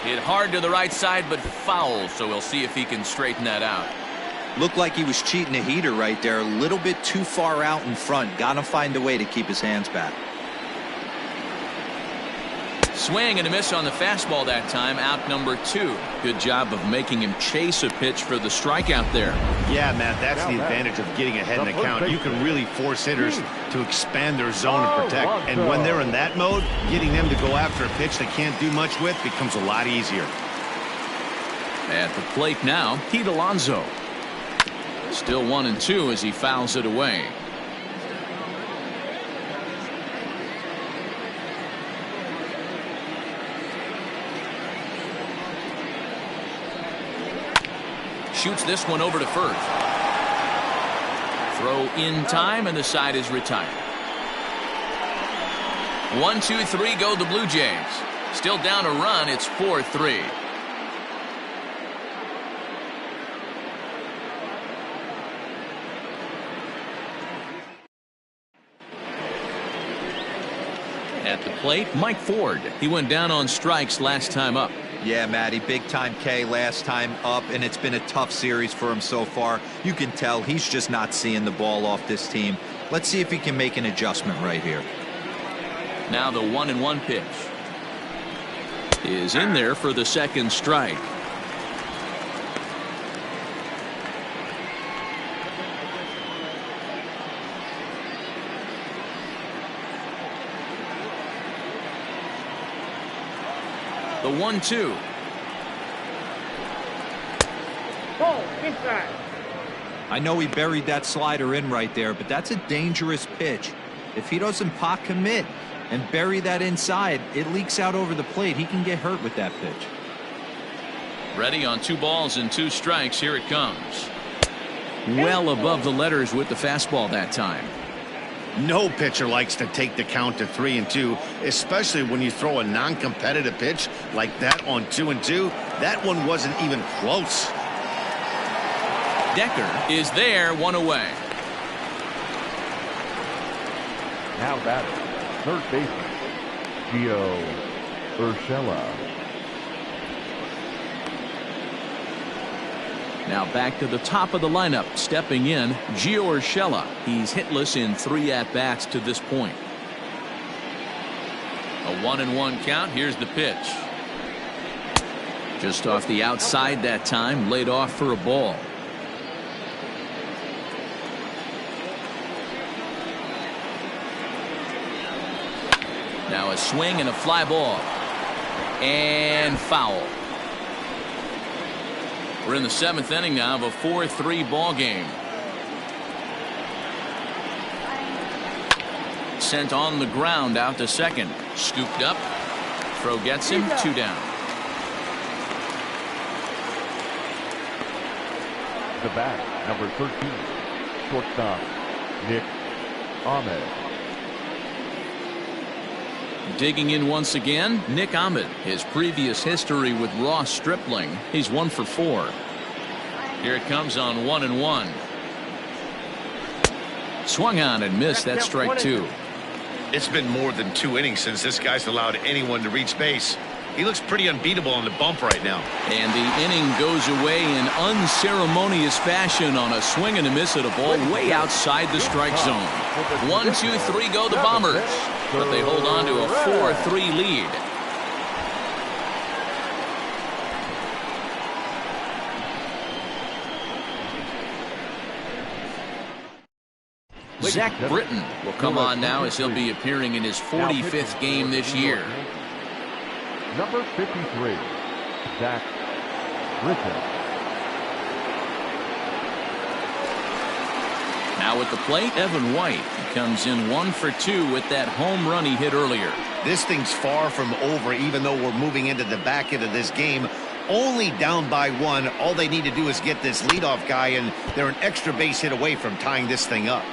Hit hard to the right side, but foul, so we'll see if he can straighten that out. Looked like he was cheating a heater right there, a little bit too far out in front. Gotta find a way to keep his hands back. Swing and a miss on the fastball that time, out number 2. Good job of making him chase a pitch for the strikeout there. Yeah, Matt, that's the advantage of getting ahead in the count. You can really force hitters to expand their zone and protect. And when they're in that mode, getting them to go after a pitch they can't do much with becomes a lot easier. At the plate now, Pete Alonso. Still 1-2 as he fouls it away. Shoots this one over to first. Throw in time, and the side is retired. 1-2-3 go the Blue Jays. Still down a run. It's 4-3. At the plate, Mike Ford. He went down on strikes last time up. Yeah, Matty, big time K last time up, and it's been a tough series for him so far. You can tell he's just not seeing the ball off this team. Let's see if he can make an adjustment right here. Now the 1-1 pitch is in there for the second strike. The 1-2. Ball inside. I know he buried that slider in right there, but that's a dangerous pitch. If he doesn't pot commit and bury that inside, it leaks out over the plate. He can get hurt with that pitch. Ready on 2 balls and 2 strikes. Here it comes. Well above the letters with the fastball that time. No pitcher likes to take the count to 3-2, especially when you throw a non-competitive pitch like that on 2-2. That one wasn't even close. Decker is there, 1 away. Now batting, third baseman, Gio Urshela. Now back to the top of the lineup. Stepping in, Gio Urshela. He's hitless in 3 at-bats to this point. A 1-1 count. Here's the pitch. Just off the outside that time. Laid off for a ball. Now a swing and a fly ball. And foul. We're in the 7th inning now of a 4-3 ball game. Sent on the ground out to second. Scooped up. Throw gets him. 2 down. The bat, number 13, shortstop, Nick Ahmed. Digging in once again, Nick Ahmed. His previous history with Ross Stripling. He's 1 for 4. Here it comes on 1-1. Swung on and missed. That's strike 2. It's been more than 2 innings since this guy's allowed anyone to reach base. He looks pretty unbeatable on the bump right now. And the inning goes away in unceremonious fashion on a swing and a miss at a ball way outside the strike zone. 1, 2, 3 go the Bombers. But they hold on to a 4-3 lead. Zach Britton will come on now as he'll be appearing in his 45th game this year. Number 53, Zach Britton. Now at the plate, Evan White. He comes in 1 for 2 with that home run he hit earlier. This thing's far from over, even though we're moving into the back end of this game. Only down by 1. All they need to do is get this leadoff guy, and they're an extra base hit away from tying this thing up.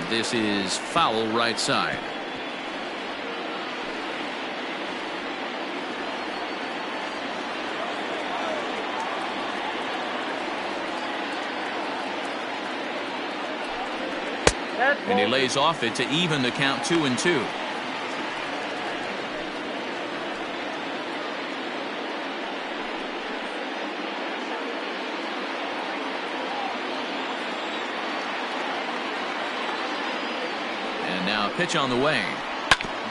This is foul right side. And he lays off it to even the count 2-2. Now a pitch on the way.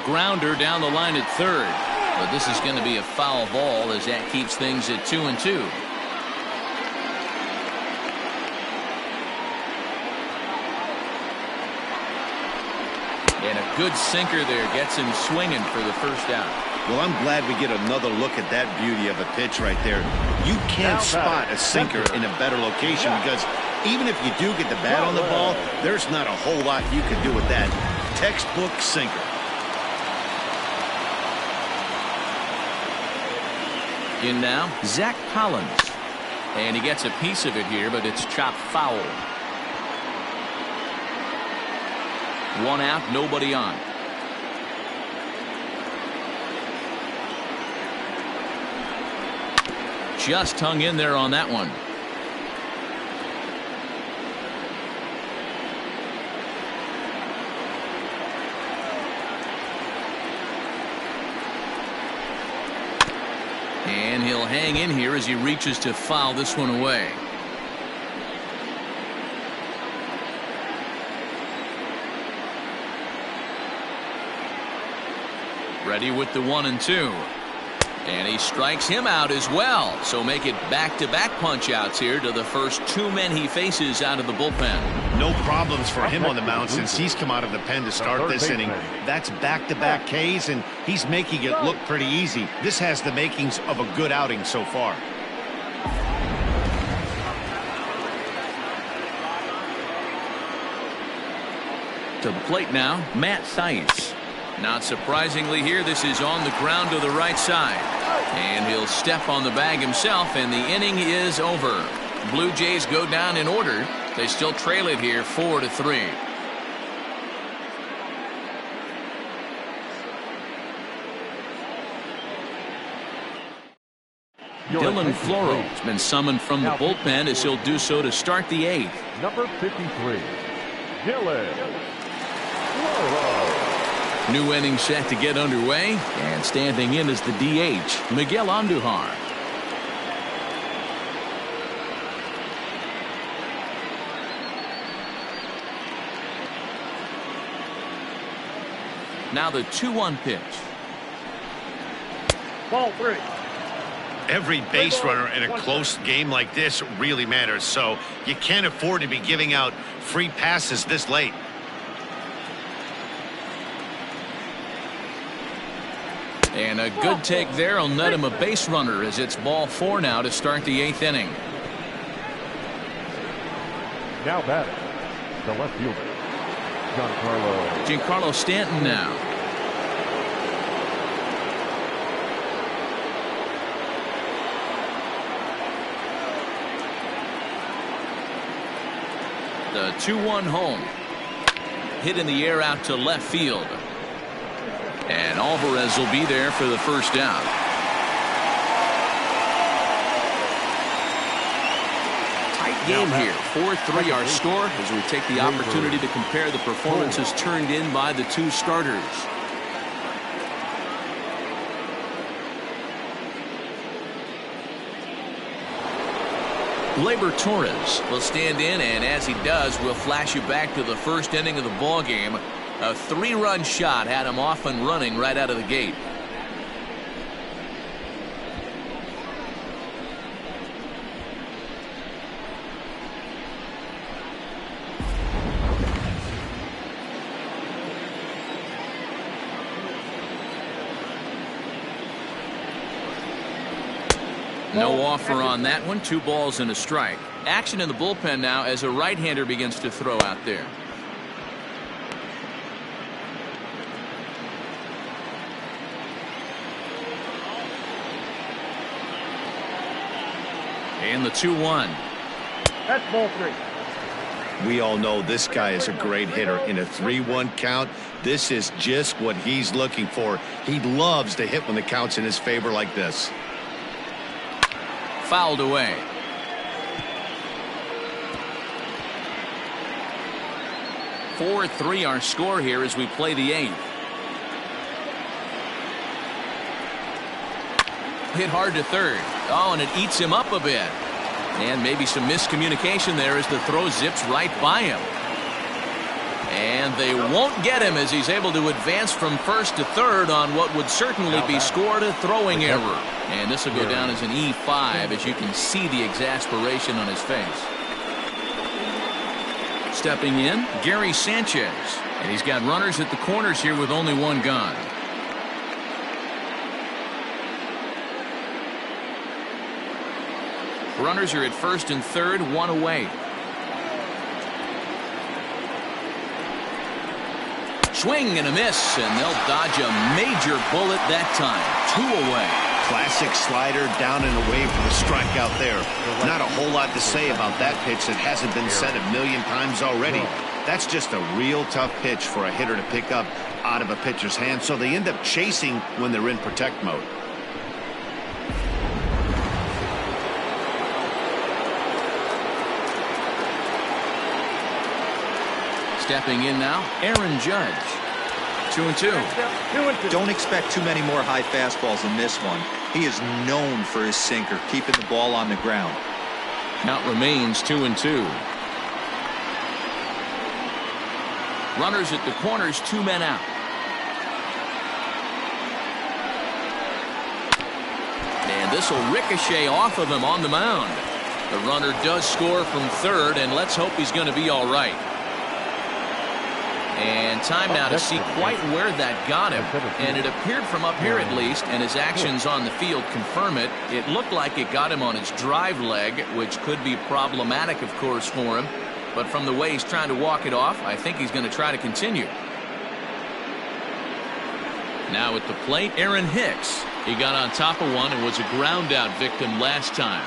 Grounder down the line at third. But this is going to be a foul ball as that keeps things at 2-2. And a good sinker there gets him swinging for the first out. Well, I'm glad we get another look at that beauty of a pitch right there. You can't spot a sinker in a better location because even if you do get the bat on the ball, there's not a whole lot you can do with that. Textbook sinker. In now, Zach Collins. And he gets a piece of it here, but it's chopped foul. 1 out, nobody on. just hung in there on that one. And he'll hang in here as he reaches to foul this one away. Ready with the 1-2. And he strikes him out as well. So make it back-to-back punch-outs here to the first two men he faces out of the bullpen. No problems for him on the mound since he's come out of the pen to start this inning. That's back-to-back Ks, and he's making it look pretty easy. This has the makings of a good outing so far. To the plate now, Matt Thaiss. Not surprisingly here, this is on the ground to the right side. And he'll step on the bag himself, and the inning is over. Blue Jays go down in order. They still trail it here 4-3. Dylan Floro has been summoned from the bullpen as he'll do so to start the 8th. Number 53, Dylan Floro. New inning set to get underway, and standing in as the DH, Miguel Andujar. Now the 2-1 pitch. Ball 3. Every base runner in a close game like this really matters, so you can't afford to be giving out free passes this late. And a good take there will net him a base runner as it's ball 4 now to start the 8th inning. Now batting, the left fielder, Giancarlo Stanton now. The 2-1 home. Hit in the air out to left field. And Alvarez will be there for the first down. Tight game here. 4-3 our score as we take the opportunity to compare the performances turned in by the two starters. Gleyber Torres will stand in, and as he does, we'll flash you back to the first inning of the ball game. A 3-run shot had him off and running right out of the gate. No offer on that one. 2 balls and a strike. Action in the bullpen now as a right-hander begins to throw out there. And the 2-1. That's ball 3. We all know this guy is a great hitter. In a 3-1 count, this is just what he's looking for. He loves to hit when the count's in his favor like this. Fouled away. (4-3) our score here as we play the 8th. Hit hard to third. Oh, and it eats him up a bit. And maybe some miscommunication there as the throw zips right by him. And they won't get him as he's able to advance from first to third on what would certainly be scored a throwing error. And this will go down as an E5 as you can see the exasperation on his face. Stepping in, Gary Sanchez. And he's got runners at the corners here with only 1 gone. Runners are at first and third, 1 away. Swing and a miss, and they'll dodge a major bullet that time. 2 away. Classic slider down and away for the strikeout there. Not a whole lot to say about that pitch that hasn't been said a million times already. That's just a real tough pitch for a hitter to pick up out of a pitcher's hand, so they end up chasing when they're in protect mode. Stepping in now, Aaron Judge. 2-2. 2-2. Don't expect too many more high fastballs in this one. He is known for his sinker, keeping the ball on the ground. Count remains 2-2. Runners at the corners, 2 men out. And this will ricochet off of him on the mound. The runner does score from third, and let's hope he's going to be all right. And time now to see quite where that got him. And it appeared from up here at least, and his actions on the field confirm it. It looked like it got him on his drive leg, which could be problematic, of course, for him. But from the way he's trying to walk it off, I think he's going to try to continue. Now at the plate, Aaron Hicks. He got on top of one and was a ground out victim last time.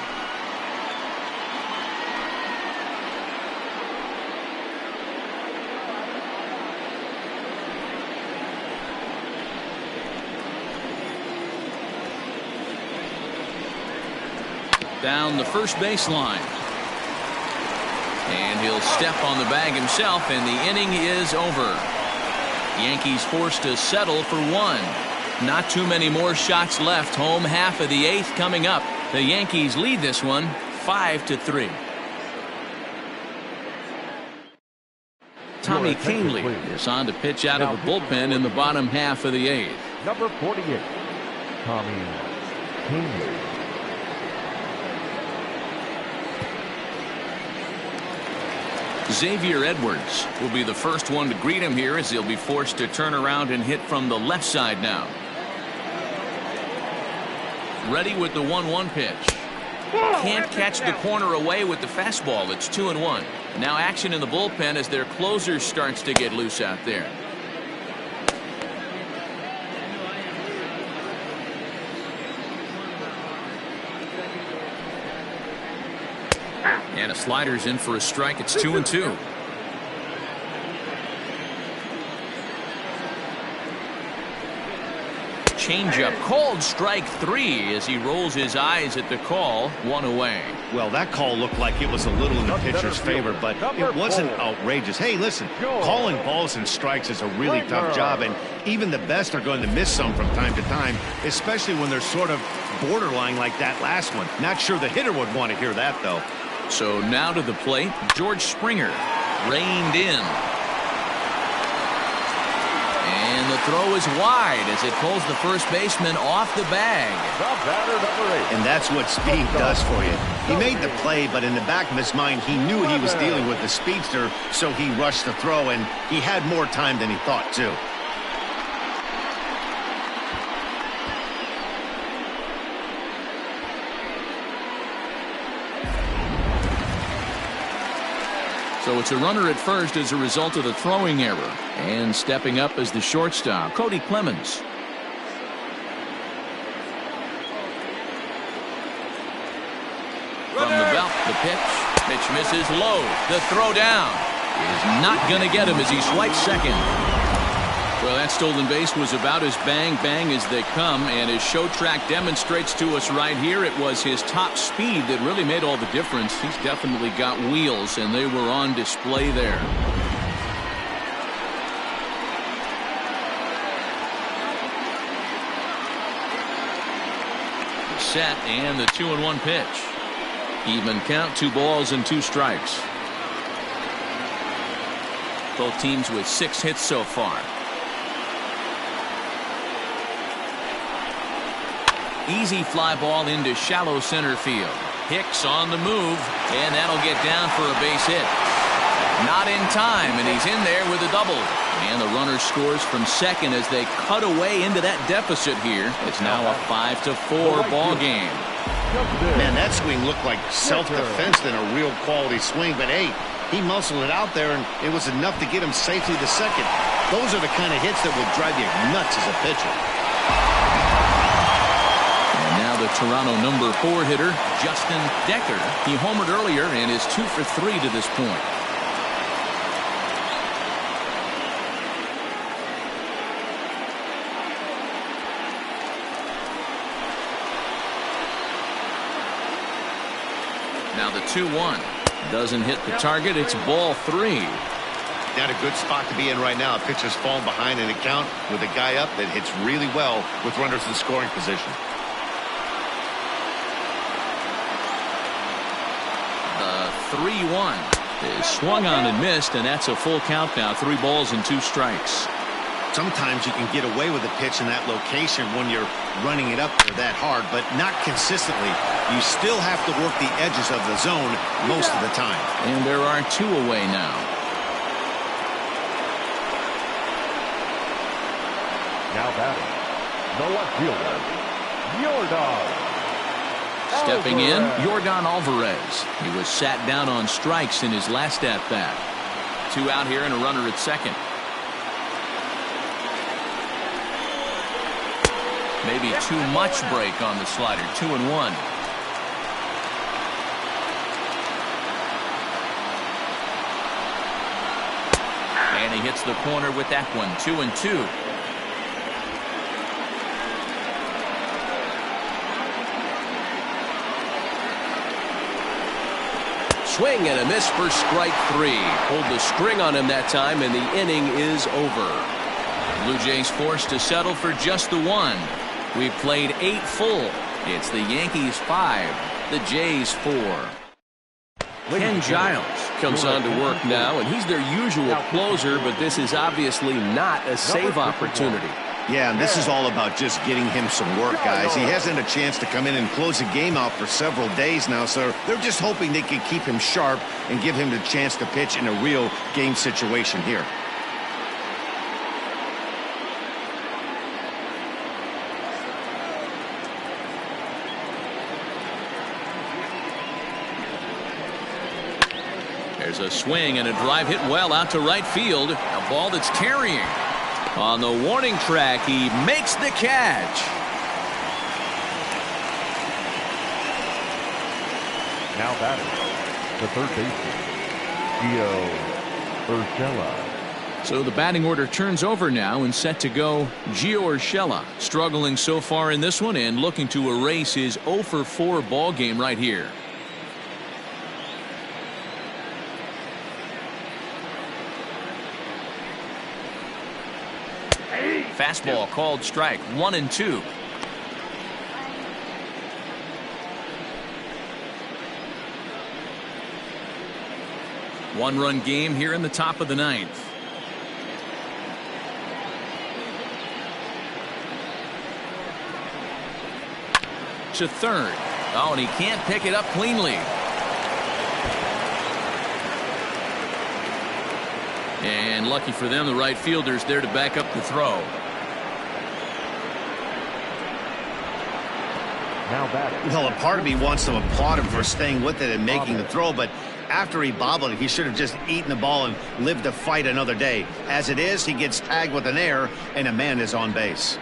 Down the first baseline. And he'll step on the bag himself, and the inning is over. Yankees forced to settle for 1. Not too many more shots left. Home half of the 8th coming up. The Yankees lead this one 5-3. Tommy Kahnle is on to pitch out of the bullpen in the bottom half of the 8th. Number 48, Tommy Kahnle. Xavier Edwards will be the first one to greet him here as he'll be forced to turn around and hit from the left side now. Ready with the 1-1 pitch. Can't catch the corner away with the fastball. It's 2-1. Now action in the bullpen as their closer starts to get loose out there. And a slider's in for a strike. It's 2-2. Changeup called strike 3 as he rolls his eyes at the call. 1 away. Well, that call looked like it was a little in the pitcher's favor, but it wasn't outrageous. Hey, listen, calling balls and strikes is a really tough job, and even the best are going to miss some from time to time, especially when they're sort of borderline like that last one. Not sure the hitter would want to hear that, though. So now to the plate, George Springer, reined in. And the throw is wide as it pulls the first baseman off the bag. The batter, number 8. And that's what speed does for you. He made the play, but in the back of his mind, he knew he was dealing with the speedster, so he rushed the throw, and he had more time than he thought, too. So it's a runner at first as a result of the throwing error. And stepping up as the shortstop, Cody Clemens. From the belt, the pitch. Pitch misses low. The throw down is not going to get him as he swipes second. Well, that stolen base was about as bang as they come, and as Show Track demonstrates to us right here, it was his top speed that really made all the difference. He's definitely got wheels, and they were on display there. Set, and the 2-1 pitch. Even count, 2 balls and 2 strikes. Both teams with 6 hits so far. Easy fly ball into shallow center field. Hicks on the move, and that'll get down for a base hit. Not in time, and he's in there with a double. And the runner scores from second as they cut away into that deficit here. It's now a 5-4 ball game. Man, that swing looked like self-defense than a real quality swing, but hey, he muscled it out there, and it was enough to get him safely to second. Those are the kind of hits that will drive you nuts as a pitcher. The Toronto number 4 hitter, Justin Decker. He homered earlier and is 2 for 3 to this point. Now the 2-1 doesn't hit the target. It's ball 3. Not a good spot to be in right now. A pitcher's falling behind in a count with a guy up that hits really well with runners in scoring position. The 3-1 is swung on and missed, and that's a full count now. 3 balls and 2 strikes. Sometimes you can get away with a pitch in that location when you're running it up there that hard, but not consistently. You still have to work the edges of the zone most of the time. And there are 2 away now. Now batting, the left fielder, Yordan. Stepping in, Yordan Alvarez. He was sat down on strikes in his last at-bat. 2 out here and a runner at second. Maybe too much break on the slider. 2-1. And he hits the corner with that one. 2-2. Swing and a miss for strike 3. Pulled the string on him that time, and the inning is over. Blue Jays forced to settle for just the 1. We've played 8 full. It's the Yankees 5, the Jays 4. Ken Giles comes on to work now, and he's their usual closer, but this is obviously not a save opportunity. Yeah, and this is all about just getting him some work, guys. He hasn't a chance to come in and close the game out for several days now, so they're just hoping they can keep him sharp and give him the chance to pitch in a real game situation here. There's a swing and a drive hit well out to right field. A ball that's carrying. On the warning track, he makes the catch. Now batting, the third baseman, Gio Urshela. So the batting order turns over now and set to go Gio Urshela. Struggling so far in this one and looking to erase his 0-for-4 ball game right here. Fastball called strike. 1-2. One-run game here in the top of the 9th. To third. Oh, and he can't pick it up cleanly. And lucky for them, the right fielder's there to back up the throw. Now batting. Well, a part of me wants to applaud him for staying with it and making the throw, but after he bobbled it, he should have just eaten the ball and lived to fight another day. As it is, he gets tagged with an error, and a man is on base.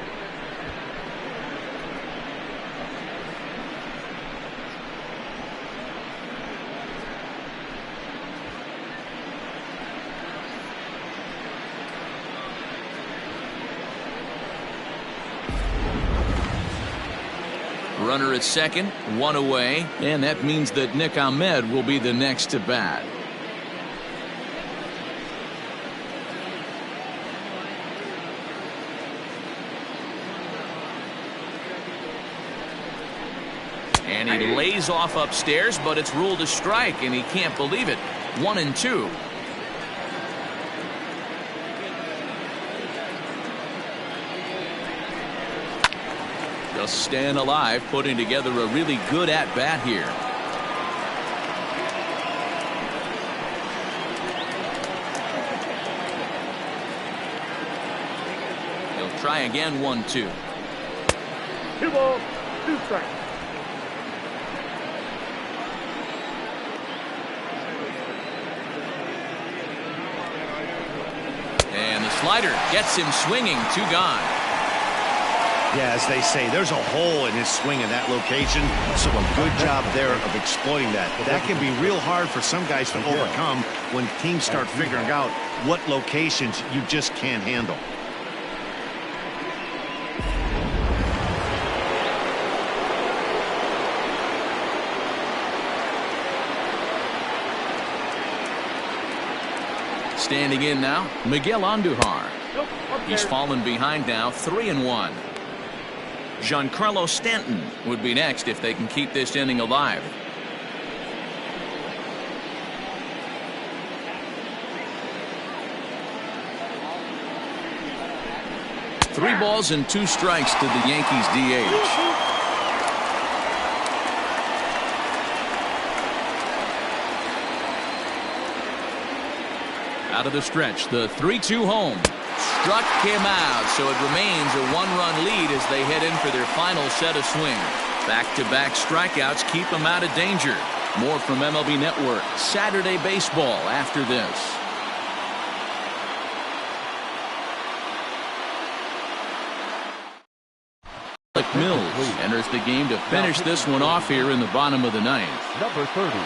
Runner at second, 1 away, and that means that Nick Ahmed will be the next to bat. And he lays off upstairs, but it's ruled a strike, and he can't believe it. 1-2. Just staying alive, putting together a really good at-bat here. He'll try again. 1-2. 2 balls, 2 strikes. And the slider gets him swinging. 2 gone. Yeah, as they say, there's a hole in his swing in that location, so a good job there of exploiting that. That can be real hard for some guys to overcome when teams start figuring out what locations you just can't handle. Standing in now, Miguel Andujar. Nope, up He's there. fallen behind now, 3-1. Giancarlo Stanton would be next if they can keep this inning alive. Three balls and 2 strikes to the Yankees DH. Out of the stretch, the 3-2 home. Struck him out, so it remains a 1-run lead as they head in for their final set of swings. Back-to-back strikeouts keep them out of danger. More from MLB Network Saturday Baseball after this. Alec Mills enters the game to finish this one off here in the bottom of the ninth. Number 30,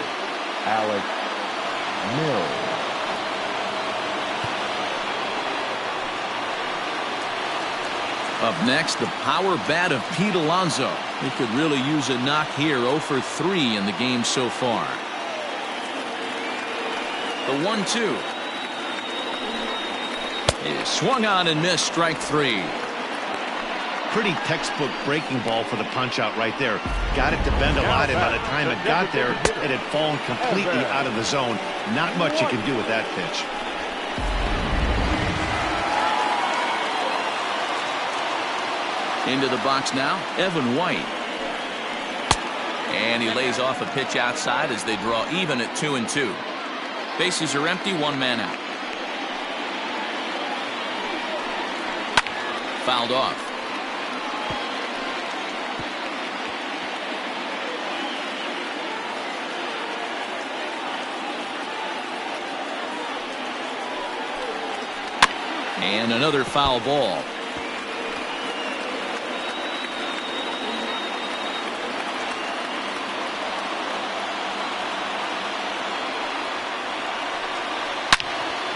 Alec Mills. Up next, the power bat of Pete Alonso. He could really use a knock here. 0 for 3 in the game so far. The 1-2 is swung on and missed. Strike 3. Pretty textbook breaking ball for the punch out right there. Got it to bend a lot, and by the time it got there, it had fallen completely out of the zone. Not much you can do with that pitch. Into the box now, Evan White. And he lays off a pitch outside as they draw even at 2-2. Bases are empty, 1 man out. Fouled off. And another foul ball.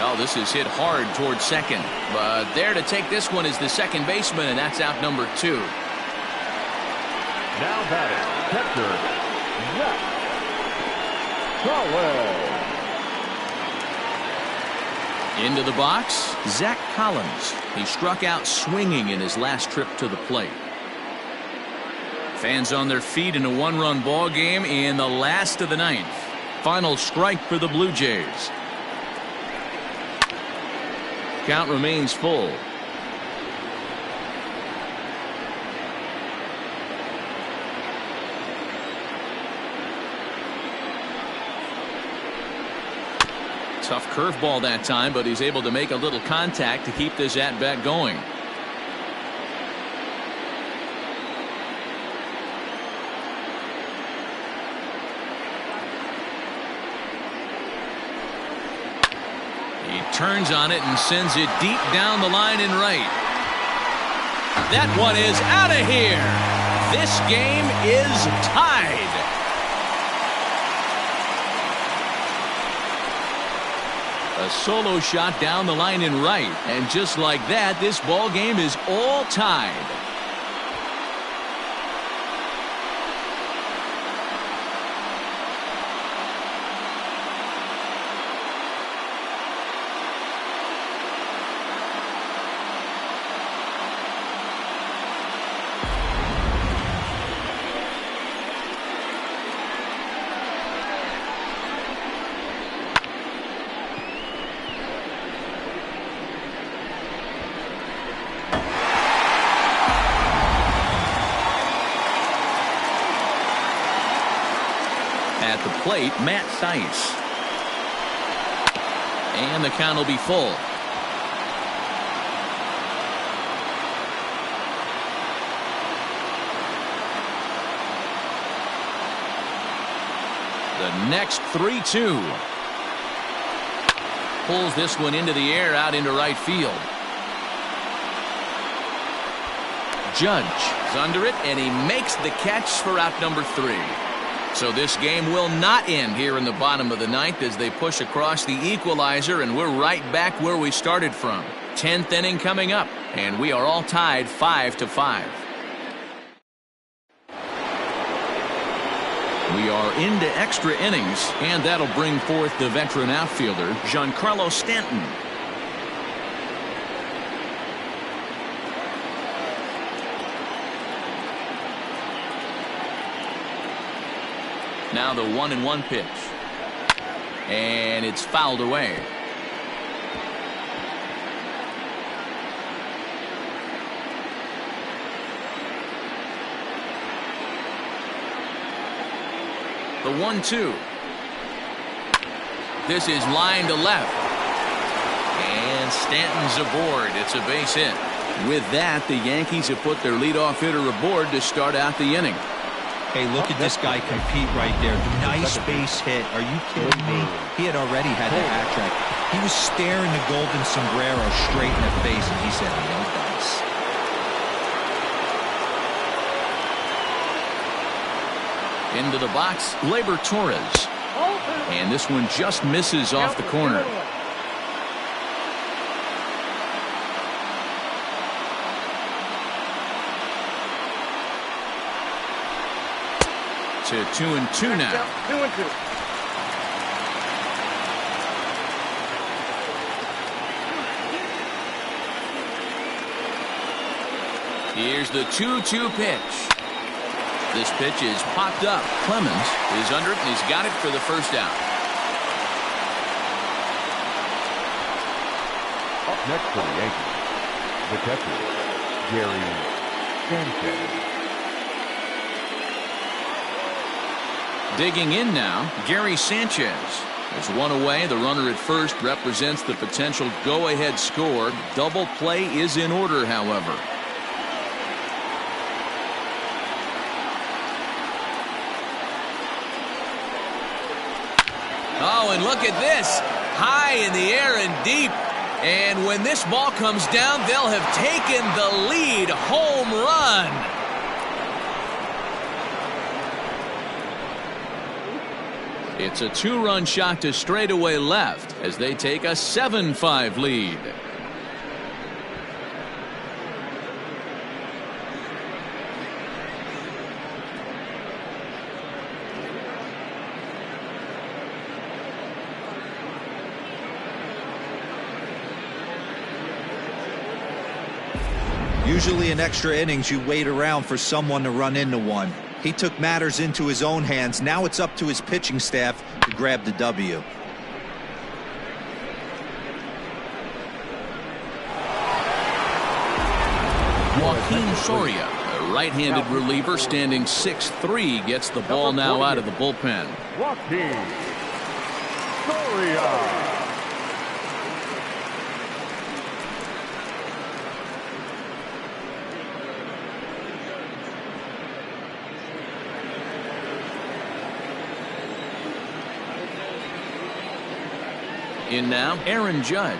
Oh, this is hit hard towards second. But there to take this one is the second baseman, and that's out number 2. Now batting, catcher, Zach Collins. Into the box, Zach Collins. He struck out swinging in his last trip to the plate. Fans on their feet in a 1-run ball game in the last of the ninth. Final strike for the Blue Jays. Count remains full. Tough curveball that time, but he's able to make a little contact to keep this at-bat going. He turns on it and sends it deep down the line in right. That one is out of here. This game is tied. A solo shot down the line in right, and just like that, this ball game is all tied. At the plate, Matt Thaiss. And the count will be full. The next 3-2. Pulls this one into the air out into right field. Judge is under it, and he makes the catch for out number 3. So this game will not end here in the bottom of the ninth as they push across the equalizer, and we're right back where we started from. 10th inning coming up, and we are all tied 5-5. We are into extra innings, and that'll bring forth the veteran outfielder, Giancarlo Stanton. Now the 1-1 pitch. And it's fouled away. The 1-2. This is line to left. And Stanton's aboard. It's a base hit. With that, the Yankees have put their leadoff hitter aboard to start out the inning. Hey, look at this guy compete right there. Nice base hit. Are you kidding me? He had already had the hat trick. He was staring the golden sombrero straight in the face, and he said, no dice. Into the box, Gleyber Torres. And this one just misses off the corner. To 2-2 now. 2-2. Here's the 2-2 pitch. This pitch is popped up. Clemens is under it, and he's got it for the first out. Up next for the Yankees, the catcher, Gary Sanchez. Digging in now, Gary Sanchez. There's one away. The runner at first represents the potential go-ahead score. Double play is in order, however. Oh, and look at this. High in the air and deep. And when this ball comes down, they'll have taken the lead. Home run. It's a 2-run shot to straightaway left as they take a 7-5 lead. Usually in extra innings, you wait around for someone to run into one. He took matters into his own hands. Now it's up to his pitching staff to grab the W. Joaquin Soria, a right-handed reliever standing 6'3", gets the ball now out of the bullpen. Joaquin Soria. In now, Aaron Judge.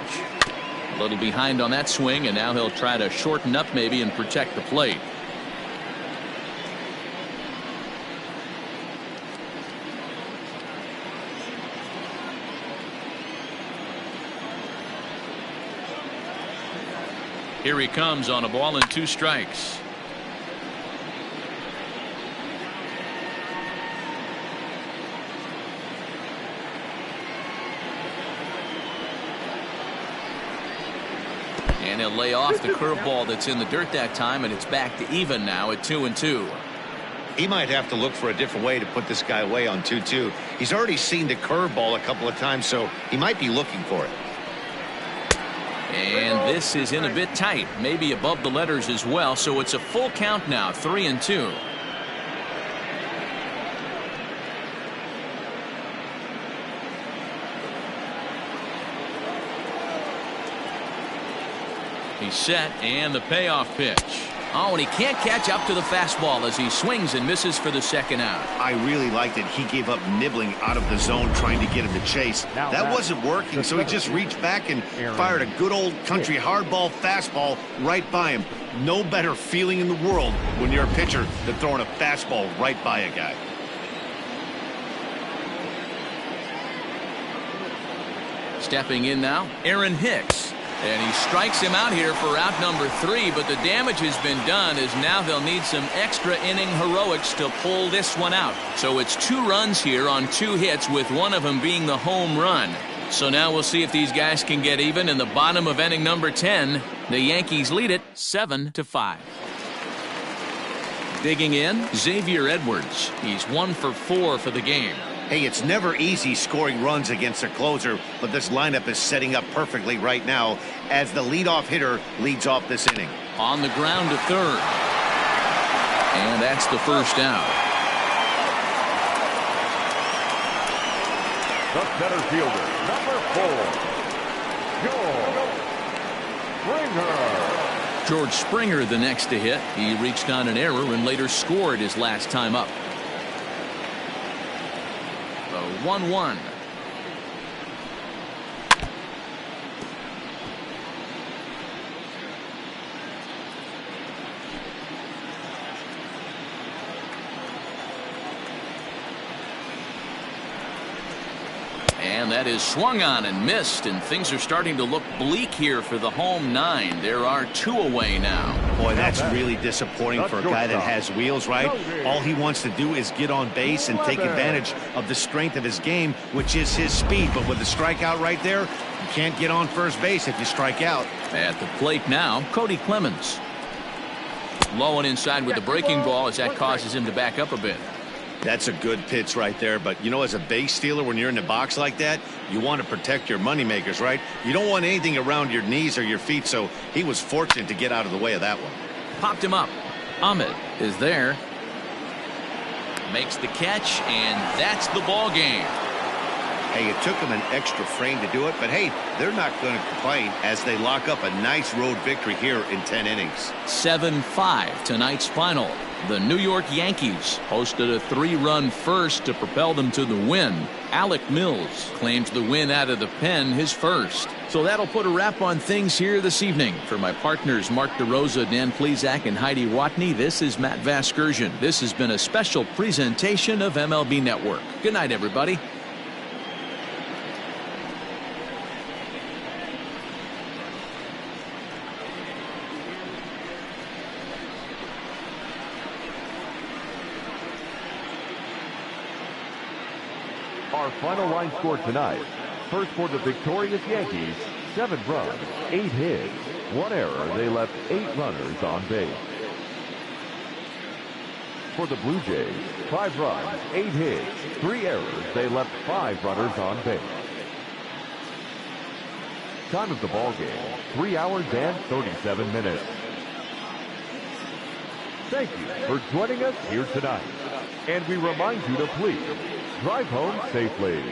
A little behind on that swing, and now he'll try to shorten up maybe and protect the plate. Here he comes on a ball and 2 strikes. And he'll lay off the curveball that's in the dirt that time, and it's back to even now at 2-2. He might have to look for a different way to put this guy away on 2-2. He's already seen the curveball a couple of times, so he might be looking for it. And this is in a bit tight, maybe above the letters as well, so it's a full count now, 3-2. He's set, and the payoff pitch. Oh, and he can't catch up to the fastball as he swings and misses for the second out. I really liked it. He gave up nibbling out of the zone trying to get him to chase. That wasn't working, so he just reached back and fired a good old country hardball fastball right by him. No better feeling in the world when you're a pitcher than throwing a fastball right by a guy. Stepping in now, Aaron Hicks. And he strikes him out here for out number 3, but the damage has been done as now they'll need some extra inning heroics to pull this one out. So it's 2 runs here on 2 hits, with one of them being the home run. So now we'll see if these guys can get even in the bottom of inning number 10. The Yankees lead it 7-5. Digging in, Xavier Edwards. He's 1 for 4 for the game. Hey, it's never easy scoring runs against a closer, but this lineup is setting up perfectly right now as the leadoff hitter leads off this inning. On the ground to third. And that's the first out. The center fielder, number 4, George Springer. George Springer the next to hit. He reached on an error and later scored his last time up. 1-1. And that is swung on and missed, and things are starting to look bleak here for the home 9. There are 2 away now. Boy, that's really disappointing for a guy that has wheels, right? All he wants to do is get on base and take advantage of the strength of his game, which is his speed. But with the strikeout right there, you can't get on first base if you strike out. At the plate now, Cody Clemens. Low and inside with the breaking ball as that causes him to back up a bit. That's a good pitch right there. But, you know, as a base stealer, when you're in the box like that, you want to protect your moneymakers, right? You don't want anything around your knees or your feet, so he was fortunate to get out of the way of that one. Popped him up. Ahmed is there. Makes the catch, and that's the ball game. Hey, it took them an extra frame to do it, but hey, they're not going to complain as they lock up a nice road victory here in 10 innings. 7-5 tonight's final. The New York Yankees posted a 3-run first to propel them to the win. Alec Mills claims the win out of the pen, his first. So that'll put a wrap on things here this evening. For my partners Mark DeRosa, Dan Plesac, and Heidi Watney, this is Matt Vasgersian. This has been a special presentation of MLB Network. Good night, everybody. Our final line score tonight. First for the victorious Yankees, 7 runs, 8 hits, 1 error. They left 8 runners on base. For the Blue Jays, 5 runs, 8 hits, 3 errors. They left 5 runners on base. Time of the ball game, 3 hours and 37 minutes. Thank you for joining us here tonight. And we remind you to please drive home safely.